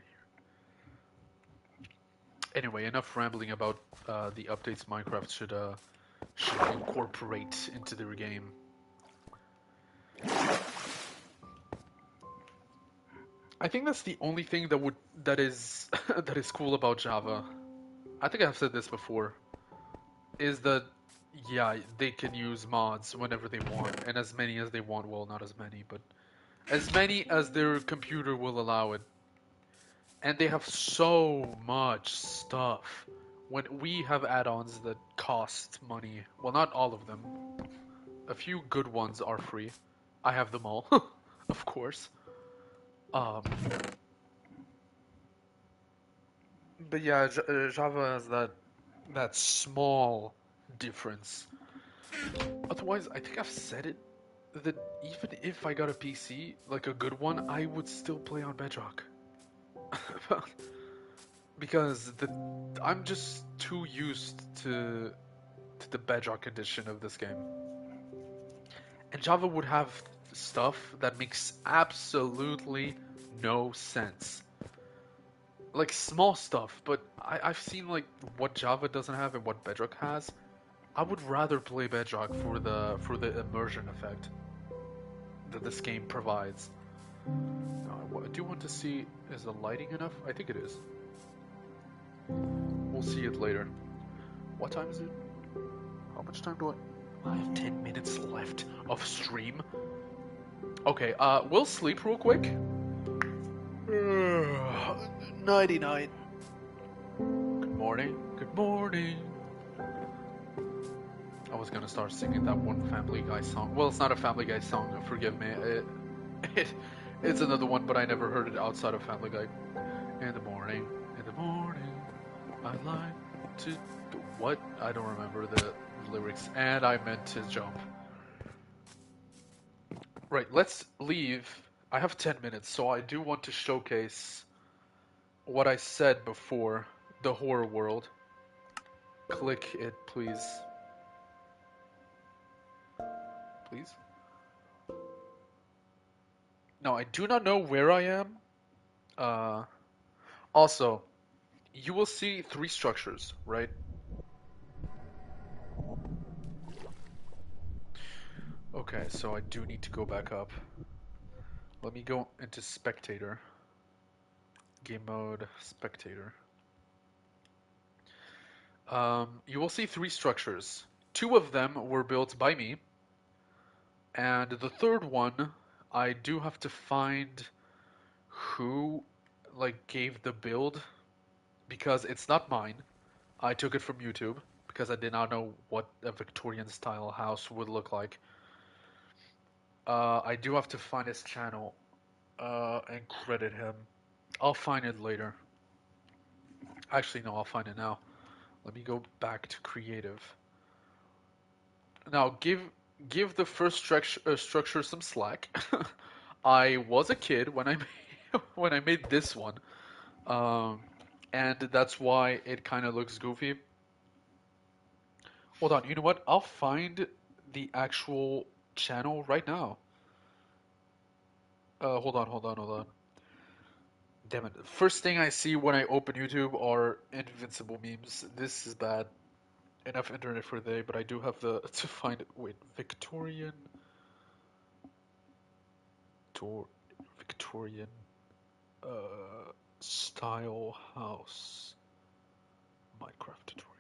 S1: here. Anyway, enough rambling about the updates Minecraft should incorporate into their game. I think that's the only thing that is that is cool about Java. I think I've said this before. Is that yeah, they can use mods whenever they want, and as many as they want. Well, not as many, but as many as their computer will allow it. And they have so much stuff. When we have add-ons that cost money, well, not all of them. A few good ones are free. I have them all, of course. Um, but yeah, Java has that small difference. Otherwise, I think I've said it that even if I got a PC, like a good one, I would still play on Bedrock. Because I'm just too used to the Bedrock edition of this game. And Java would have stuff that makes absolutely no sense. Like small stuff, but I've seen like what Java doesn't have and what Bedrock has. I would rather play Bedrock for the immersion effect that this game provides. Now, I do want to see, is the lighting enough? I think it is. We'll see it later. What time is it? How much time do I have 10 minutes left of stream. Okay, we'll sleep real quick. 99. Good morning. Good morning. I was gonna start singing that one Family Guy song. Well, it's not a Family Guy song, forgive me. It, it's another one, but I never heard it outside of Family Guy. In the morning, I like to... What? I don't remember the lyrics, and I meant to jump. Right, let's leave. I have 10 minutes, so I do want to showcase what I said before, the horror world. Click it, please. Please? Now, I do not know where I am. Uh, Also, you will see three structures, right? Okay, so I do need to go back up. Let me go into spectator. Game mode, spectator. You will see three structures. Two of them were built by me, and the third one, I do have to find who, like, gave the build, because it's not mine. I took it from YouTube, because I did not know what a Victorian-style house would look like. I do have to find his channel, and credit him. I'll find it later. Actually, no, I'll find it now. Let me go back to creative. Now, give the first structure some slack. I was a kid when I made, when I made this one, um, and that's why it kind of looks goofy. Hold on, you know what? I'll find the actual channel right now. Hold on. Damn it. First thing I see when I open YouTube are invincible memes. This is bad. Enough internet for the day, but I do have the to find it. Wait, Tor, Victorian style house Minecraft tutorial.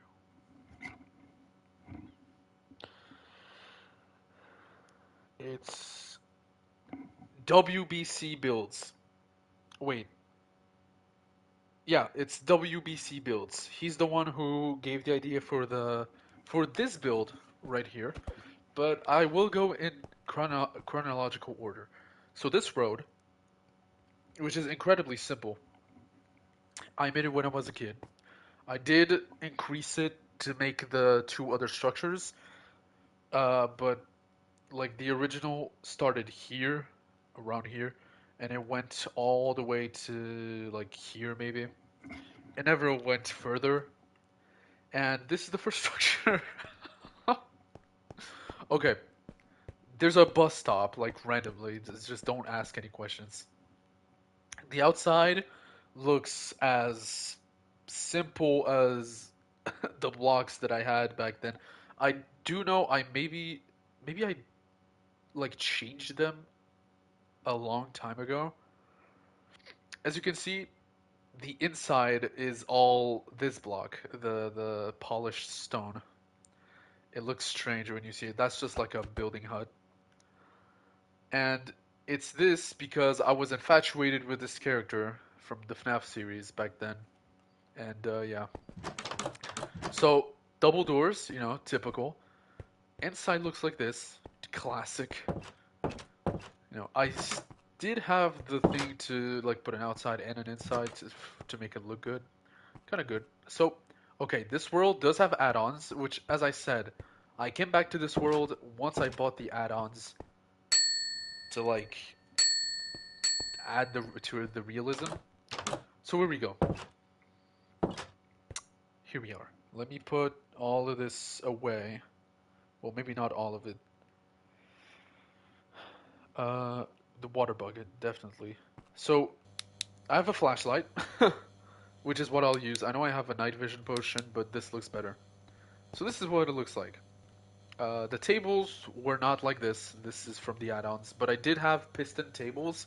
S1: It's WBC builds. Wait, yeah, it's WBC builds. He's the one who gave the idea for this build right here. But I will go in chronological order. So this road, which is incredibly simple, I made it when I was a kid. I did increase it to make the two other structures, but like the original started here, around here, and it went all the way to like here maybe. It never went further, and this is the first structure. Okay, there's a bus stop like randomly. Just don't ask any questions. The outside looks as simple as the blocks that I had back then. I do know I maybe I like changed them a long time ago. As you can see, the inside is all this block, the polished stone. It looks strange when you see it. That's just like a building hut. And it's this because I was infatuated with this character from the FNAF series back then. And yeah. So, double doors, typical. Inside looks like this. Classic. I did have the thing to like put an outside and an inside to make it look good. Kind of good. So, okay, this world does have add-ons, which, as I said, I came back to this world once I bought the add-ons to like add the realism. So here we go. Here we are. Let me put all of this away. Well, maybe not all of it. Uh, the water bucket, definitely. So I have a flashlight, which is what I'll use. I know I have a night vision potion, but this looks better. So this is what it looks like. The tables were not like this. This is from the add-ons, but I did have piston tables.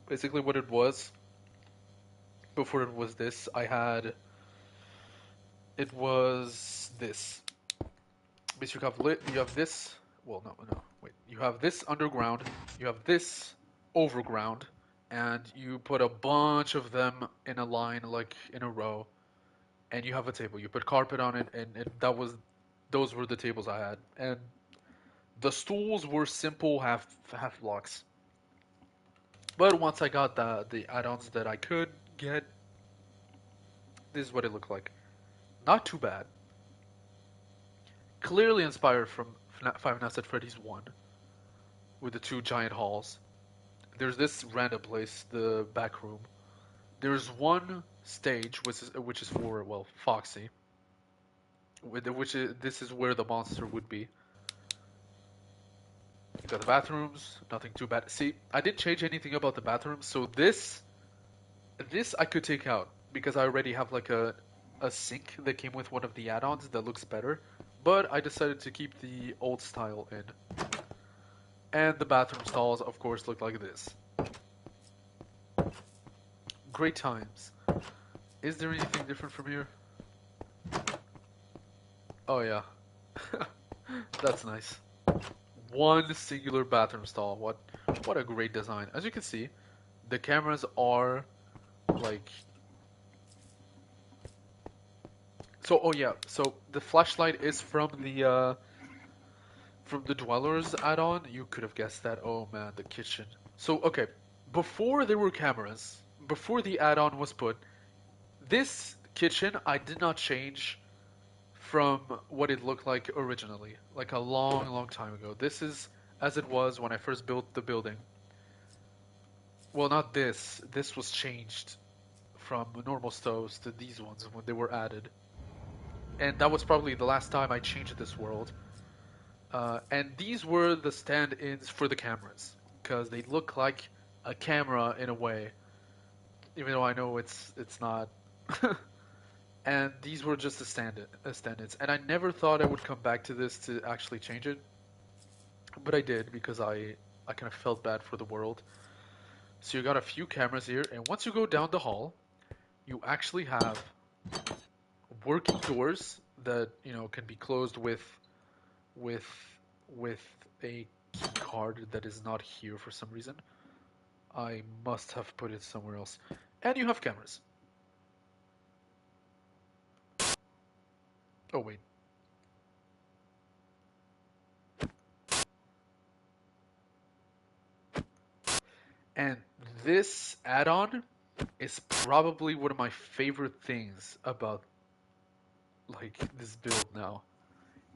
S1: Basically, what it was before it was this, it was this. Basically, you have this. Well, no, wait. You have this underground. You have this overground, and you put a bunch of them in a line, like in a row, and you have a table. You put carpet on it, and those were the tables I had. And the stools were simple half blocks. But once I got the add-ons that I could get, this is what it looked like. Not too bad. Clearly inspired from Five Nights at Freddy's 1 with the two giant halls. There's this random place, the back room. There's one stage which is for well Foxy, this is where the monster would be. You got the bathrooms, nothing too bad. See, I didn't change anything about the bathrooms, so this I could take out because I already have like a sink that came with one of the add-ons that looks better. But I decided to keep the old style in. And the bathroom stalls, of course, look like this. Great times. Is there anything different from here? Oh yeah. That's nice. One singular bathroom stall. What a great design. As you can see, the cameras are like so oh yeah, so the flashlight is from the Dwellers add-on. You could have guessed that. Oh man, the kitchen. So okay, before there were cameras, before the add-on was put, This kitchen I did not change from what it looked like originally, like a long, long time ago. This is as it was when I first built the building. Well, not this. This was changed from normal stoves to these ones when they were added. And that was probably the last time I changed this world. And these were the stand-ins for the cameras, because they look like a camera in a way, even though I know it's not. And these were just the stand-ins. And I never thought I would come back to this to actually change it, but I did because I kind of felt bad for the world. So you got a few cameras here, and once you go down the hall, you actually have working doors that can be closed with with a key card that is not here for some reason. I must have put it somewhere else. And you have cameras. Oh wait. And this add-on is probably one of my favorite things about like this build now.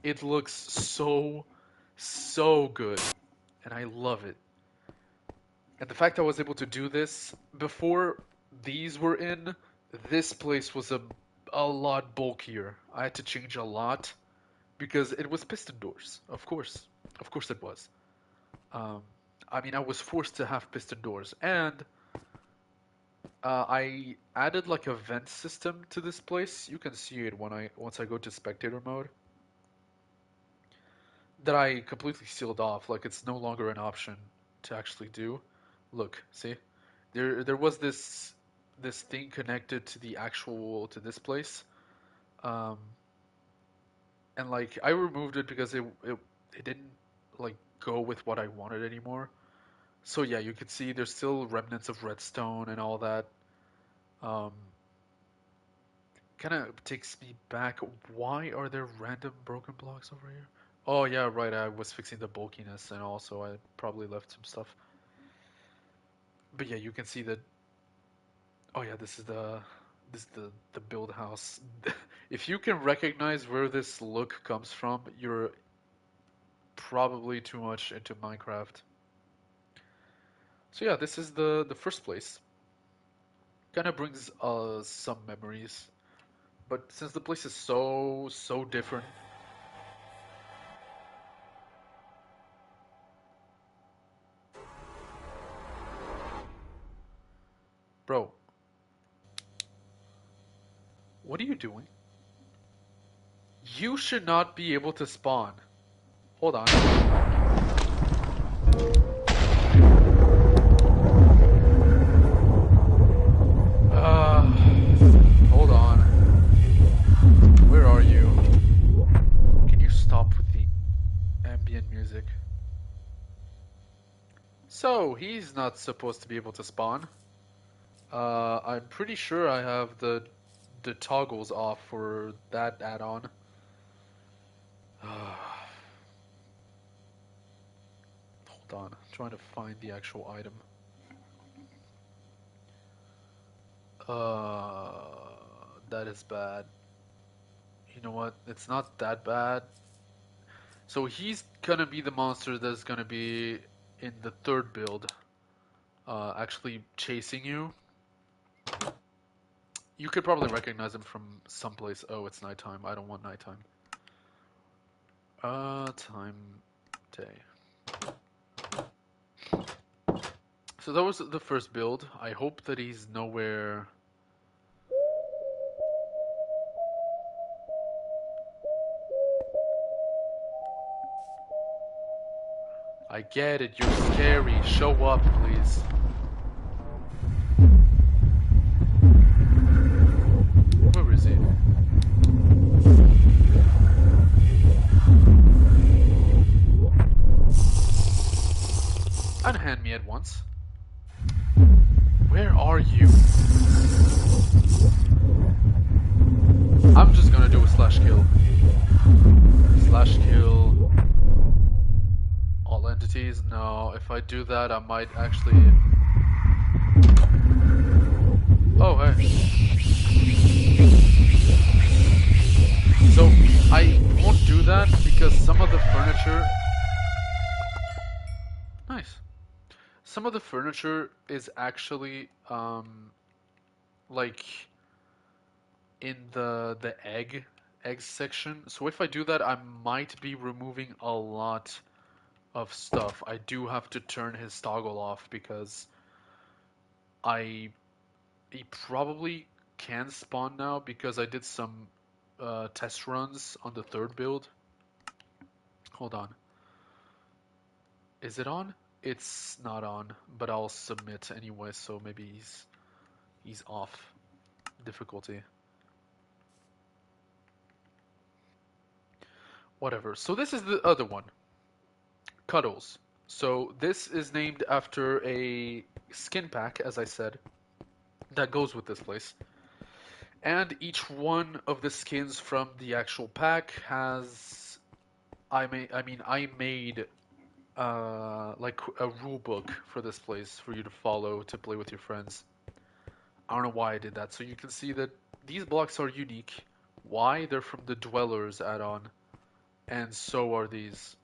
S1: It looks so good, and I love it. And the fact I was able to do this before these were in, this place was a lot bulkier. I had to change a lot because it was piston doors. Of course it was. Um, I mean, I was forced to have piston doors, and I added like a vent system to this place. You can see it once I go to spectator mode. That I completely sealed off. Like it's no longer an option to actually do. Look, see, there was this thing connected to the actual to this place, um, and like I removed it because it didn't like go with what I wanted anymore. So yeah, you can see there's still remnants of redstone and all that. Um, Kind of takes me back. Why are there random broken blocks over here? Oh yeah, right. I was fixing the bulkiness, and also I probably left some stuff. But yeah, you can see that. Oh yeah, this is the build house. If you can recognize where this look comes from, you're probably too much into Minecraft. So yeah, this is the first place. Kind of brings some memories, but since the place is so different, bro, what are you doing? You should not be able to spawn. Hold on. Hold on. Where are you? Can you stop with the ambient music? So, he's not supposed to be able to spawn. I'm pretty sure I have the toggles off for that add-on. Hold on, I'm trying to find the actual item. That is bad. You know what? It's not that bad. So he's gonna be the monster that's gonna be in the third build, actually chasing you. You could probably recognize him from someplace. Oh, it's nighttime. I don't want nighttime. Time, day. So that was the first build. I hope that he's nowhere. I get it, you're scary. Show up, please. Where is he? Unhand me at once. Where are you? I'm just gonna do a slash kill. Slash kill. All entities? No, if I do that, I might actually... Oh, hey. So I won't do that because some of the furniture, nice. Some of the furniture is actually like in the egg section. So if I do that, I might be removing a lot of stuff. I do have to turn his toggle off because I he probably can spawn now because I did some test runs on the third build. Hold on. Is it on? It's not on, but I'll submit anyway, so maybe he's off difficulty. Whatever. So this is the other one. Cuddles. So this is named after a skin pack, as I said, that goes with this place. And each one of the skins from the actual pack has I made like a rule book for this place for you to follow to play with your friends. I don't know why I did that. So you can see that these blocks are unique. Why? They're from the Dwellers add-on, and so are these.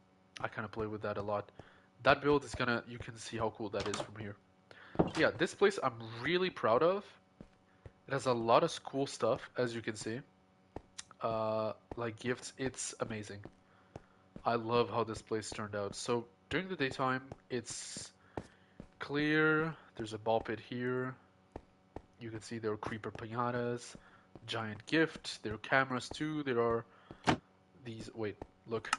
S1: I kind of play with that a lot. That build is gonna, you can see how cool that is from here. Yeah, this place I'm really proud of. It has a lot of cool stuff, as you can see. Like gifts, it's amazing. I love how this place turned out. So during the daytime, it's clear. There's a ball pit here. You can see there are creeper pinatas, giant gift. There are cameras too. There are these. Wait, look.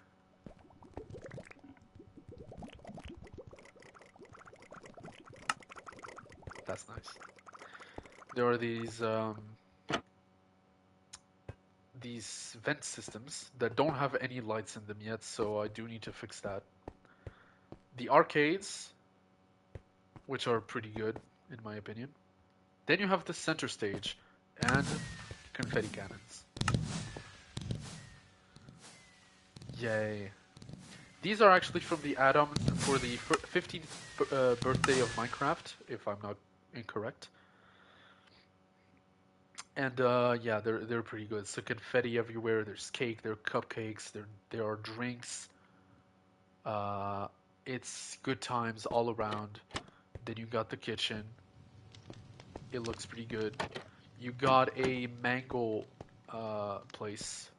S1: That's nice. There are these vent systems that don't have any lights in them yet, so I do need to fix that. The arcades, which are pretty good in my opinion. Then you have the center stage and confetti cannons. Yay. These are actually from the add-on for the 15th birthday of Minecraft, if I'm not incorrect. And yeah, they're pretty good. So confetti everywhere. There's cake. There are cupcakes. There are drinks. Uh, it's good times all around. Then you got the kitchen. It looks pretty good. You got a mango place.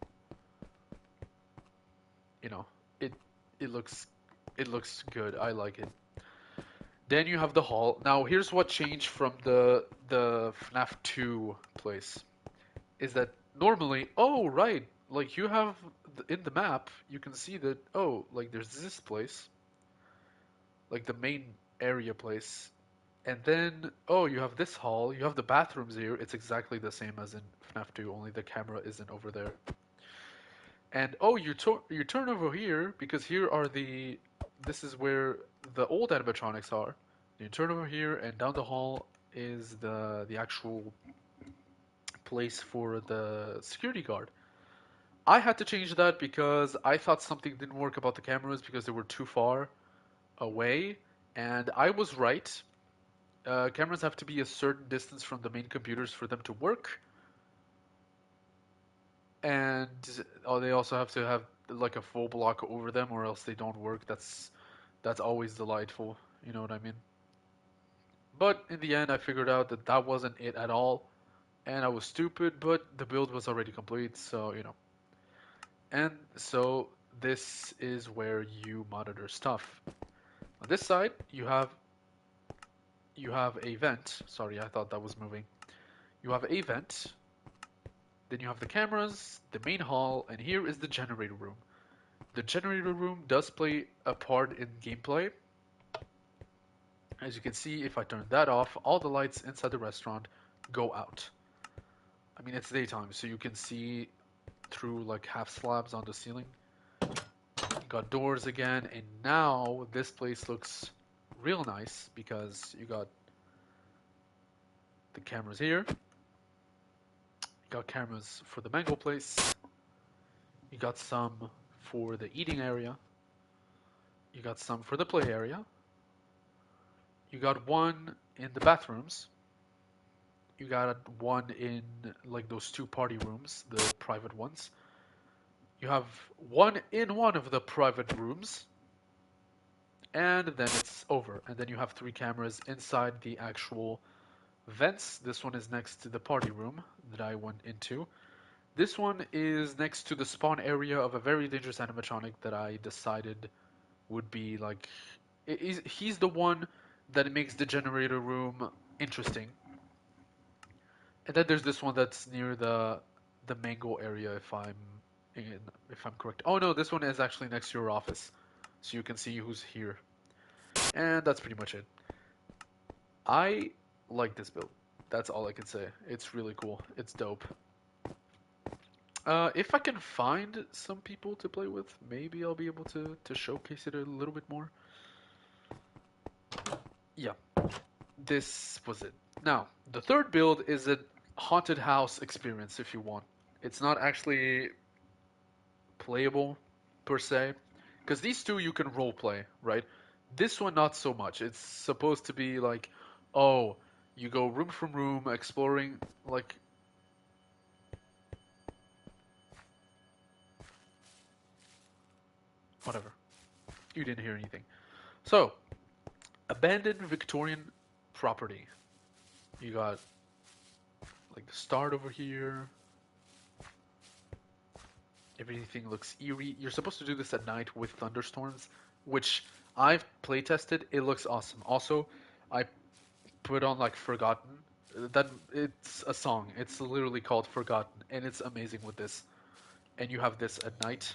S1: You know, it it looks it looks good. I like it. Then you have the hall. Now here's what changed from the FNAF 2 place. Is that normally, oh right, like you have in the map, you can see that, oh, like there's this place, like the main area place, and then, oh, you have this hall, you have the bathrooms here. It's exactly the same as in FNAF 2, only the camera isn't over there. And oh, you turn over here because here are this is where the old animatronics are. You turn over here, and down the hall is the actual place for the security guard. I had to change that because I thought something didn't work about the cameras because they were too far away, and I was right. Cameras have to be a certain distance from the main computers for them to work, and they also have to have like a full block over them, or else they don't work. That's always delightful. You know what I mean? But in the end, I figured out that that wasn't it at all, and I was stupid. But the build was already complete, so you know. And so this is where you monitor stuff. On this side, you have a vent. Sorry, I thought that was moving. You have a vent. Then you have the cameras, the main hall, and here is the generator room. The generator room does play a part in gameplay. As you can see, if I turn that off, all the lights inside the restaurant go out. I mean, it's daytime, so you can see through like half slabs on the ceiling. You got doors again, and now this place looks real nice because you got the cameras here. You got cameras for the mango place. You got some for the eating area. You got some for the play area. You got one in the bathrooms. You got one in like those two party rooms, the private ones. You have one in one of the private rooms, and then it's over. And then you have three cameras inside the actual vents. This one is next to the party room that I went into. This one is next to the spawn area of a very dangerous animatronic that I decided would be like. He's the one that makes the generator room interesting. And then there's this one that's near the mango area, if I'm correct. Oh no, this one is actually next to your office, so you can see who's here. And that's pretty much it. I like this build. That's all I can say. It's really cool. It's dope. If I can find some people to play with, maybe I'll be able to showcase it a little bit more. Yeah, this was it. Now, the third build is a haunted house experience if you want. It's not actually playable per se, because these two you can role play, right? This one not so much. It's supposed to be like, oh, you go room from room exploring, like whatever. You didn't hear anything. So, abandoned Victorian property. You got like the start over here. Everything looks eerie. You're supposed to do this at night with thunderstorms, which I've play tested. It looks awesome. Also, I put on like Forgotten. That it's a song. It's literally called Forgotten, and it's amazing with this. And you have this at night.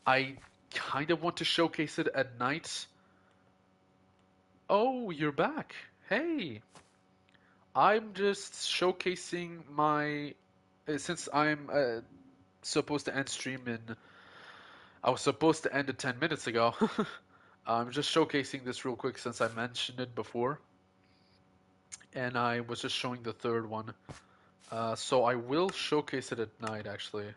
S1: I kind of want to showcase it at night. Oh, you're back. Hey, I'm just showcasing my. Since I'm supposed to end stream in. I was supposed to end it 10 minutes ago. I'm just showcasing this real quick since I mentioned it before. And I was just showing the third one. So I will showcase it at night actually.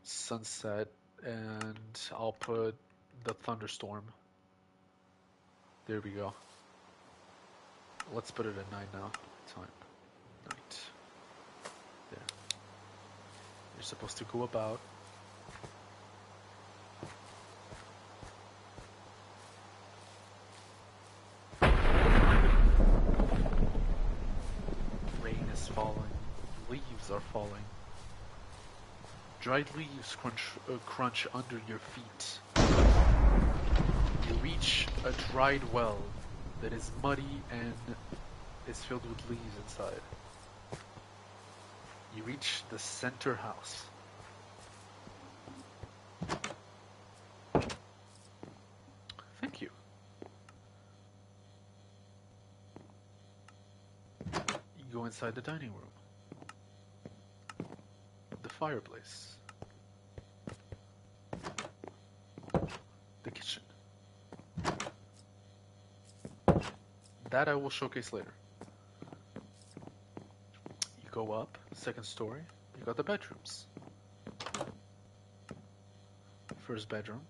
S1: Sunset. And I'll put the thunderstorm. There we go. Let's put it at night now. Time. Night. There. You're supposed to go about. Rain is falling. Leaves are falling. Dried leaves crunch under your feet. You reach a dried well that is muddy and is filled with leaves inside. You reach the center house. Thank you. You go inside the dining room. The fireplace. The kitchen. That I will showcase later. You go up, second story, you got the bedrooms. First bedroom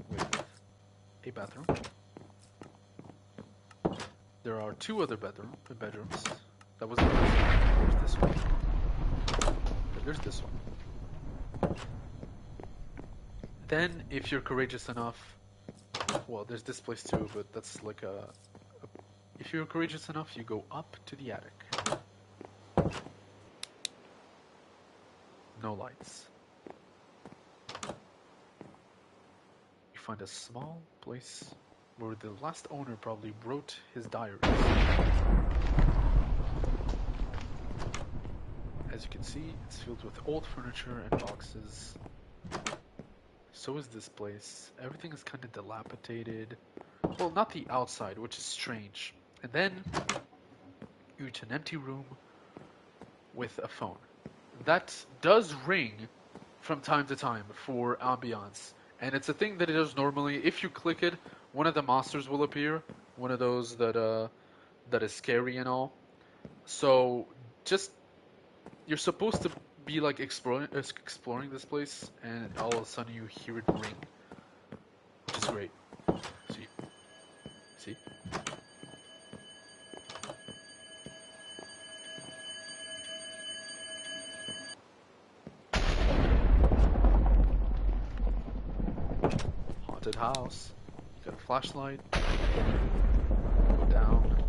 S1: with a bathroom. There are two other bedrooms. That was the first one. There's this one. And there's this one. Then, if you're courageous enough, well, there's this place too, but that's like a if you're courageous enough, you go up to the attic. No lights. You find a small place where the last owner probably wrote his diaries. As you can see, it's filled with old furniture and boxes. So is this place. Everything is kind of dilapidated. Well, not the outside, which is strange. And then you reach an empty room with a phone. That does ring from time to time for ambiance. And it's a thing that it does normally. If you click it, one of the monsters will appear. One of those that is scary and all. So just you're supposed to be like exploring this place, and all of a sudden you hear it ring, which is great. See? haunted house. You got a flashlight. Go down.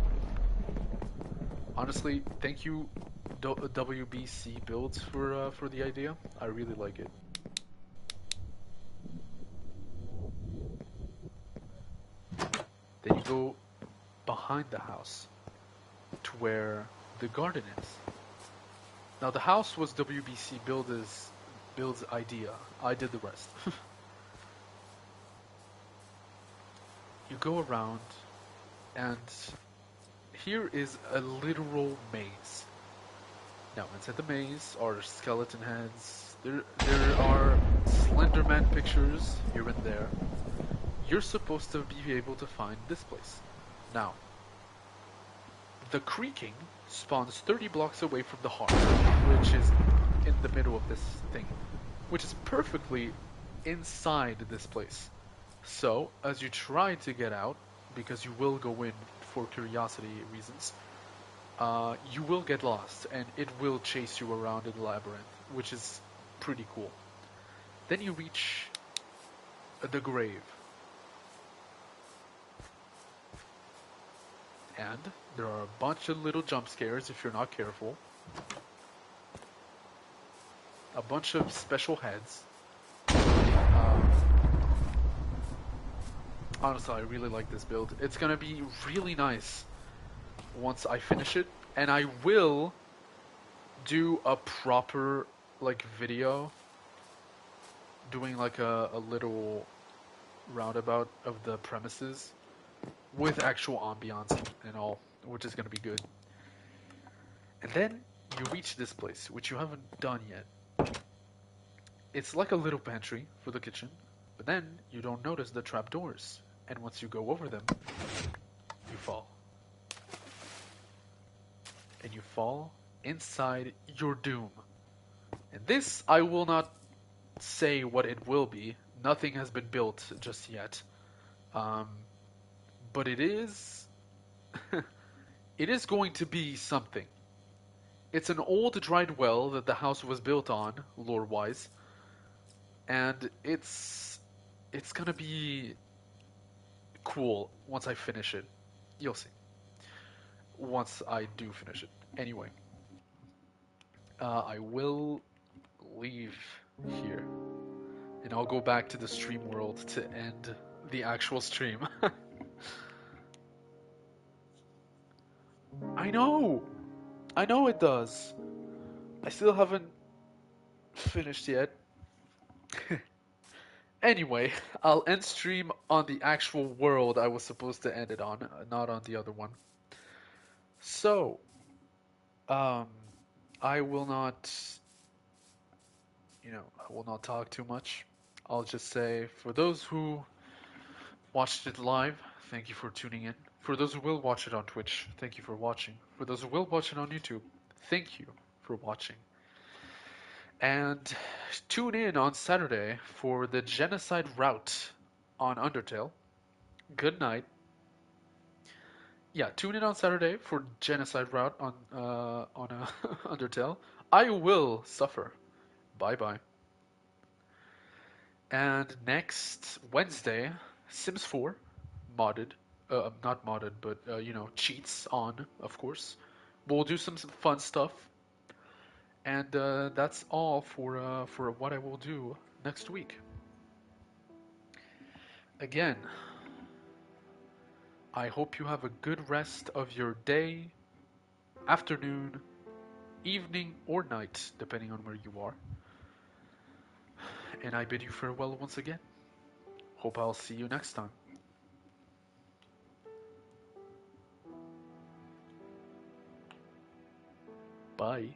S1: Honestly, thank you WBC Builds for the idea. I really like it. Then you go behind the house to where the garden is. Now the house was WBC Build's idea. I did the rest. You go around, and here is a literal maze. Now inside the maze are skeleton heads. There are Slenderman pictures here and there. You're supposed to be able to find this place. Now, the creaking spawns 30 blocks away from the heart, which is in the middle of this thing, which is perfectly inside this place. So, as you try to get out, because you will go in for curiosity reasons, you will get lost, and it will chase you around in the labyrinth, which is pretty cool. Then you reach the grave. And there are a bunch of little jump scares if you're not careful. A bunch of special heads. Honestly, I really like this build. It's gonna be really nice once I finish it, and I will do a proper video doing a little roundabout of the premises with actual ambiance and all, which is gonna be good. And then you reach this place, which you haven't done yet. It's like a little pantry for the kitchen, but then you don't notice the trapdoors, and once you go over them, you fall. And you fall inside your doom. And this, I will not say what it will be. Nothing has been built just yet. But it is... it is going to be something. It's an old dried well that the house was built on, lore-wise. And it's gonna be cool once I finish it. You'll see. Once I do finish it. Anyway, I will leave here. And I'll go back to the stream world to end the actual stream. I know! I know it does. I still haven't finished yet. Anyway, I'll end stream on the actual world I was supposed to end it on, not on the other one. So, um, I will not, I will not talk too much. I'll just say, for those who watched it live, thank you for tuning in. For those who will watch it on Twitch, thank you for watching. For those who will watch it on YouTube, thank you for watching. And tune in on Saturday for the genocide route on Undertale. Good night. Yeah, tune in on Saturday for genocide route on Undertale. I will suffer. Bye bye. And next Wednesday, Sims 4, modded, not modded, but cheats on, of course. We'll do some fun stuff, and that's all for what I will do next week. Again, I hope you have a good rest of your day, afternoon, evening, or night, depending on where you are. And I bid you farewell once again. Hope I'll see you next time. Bye.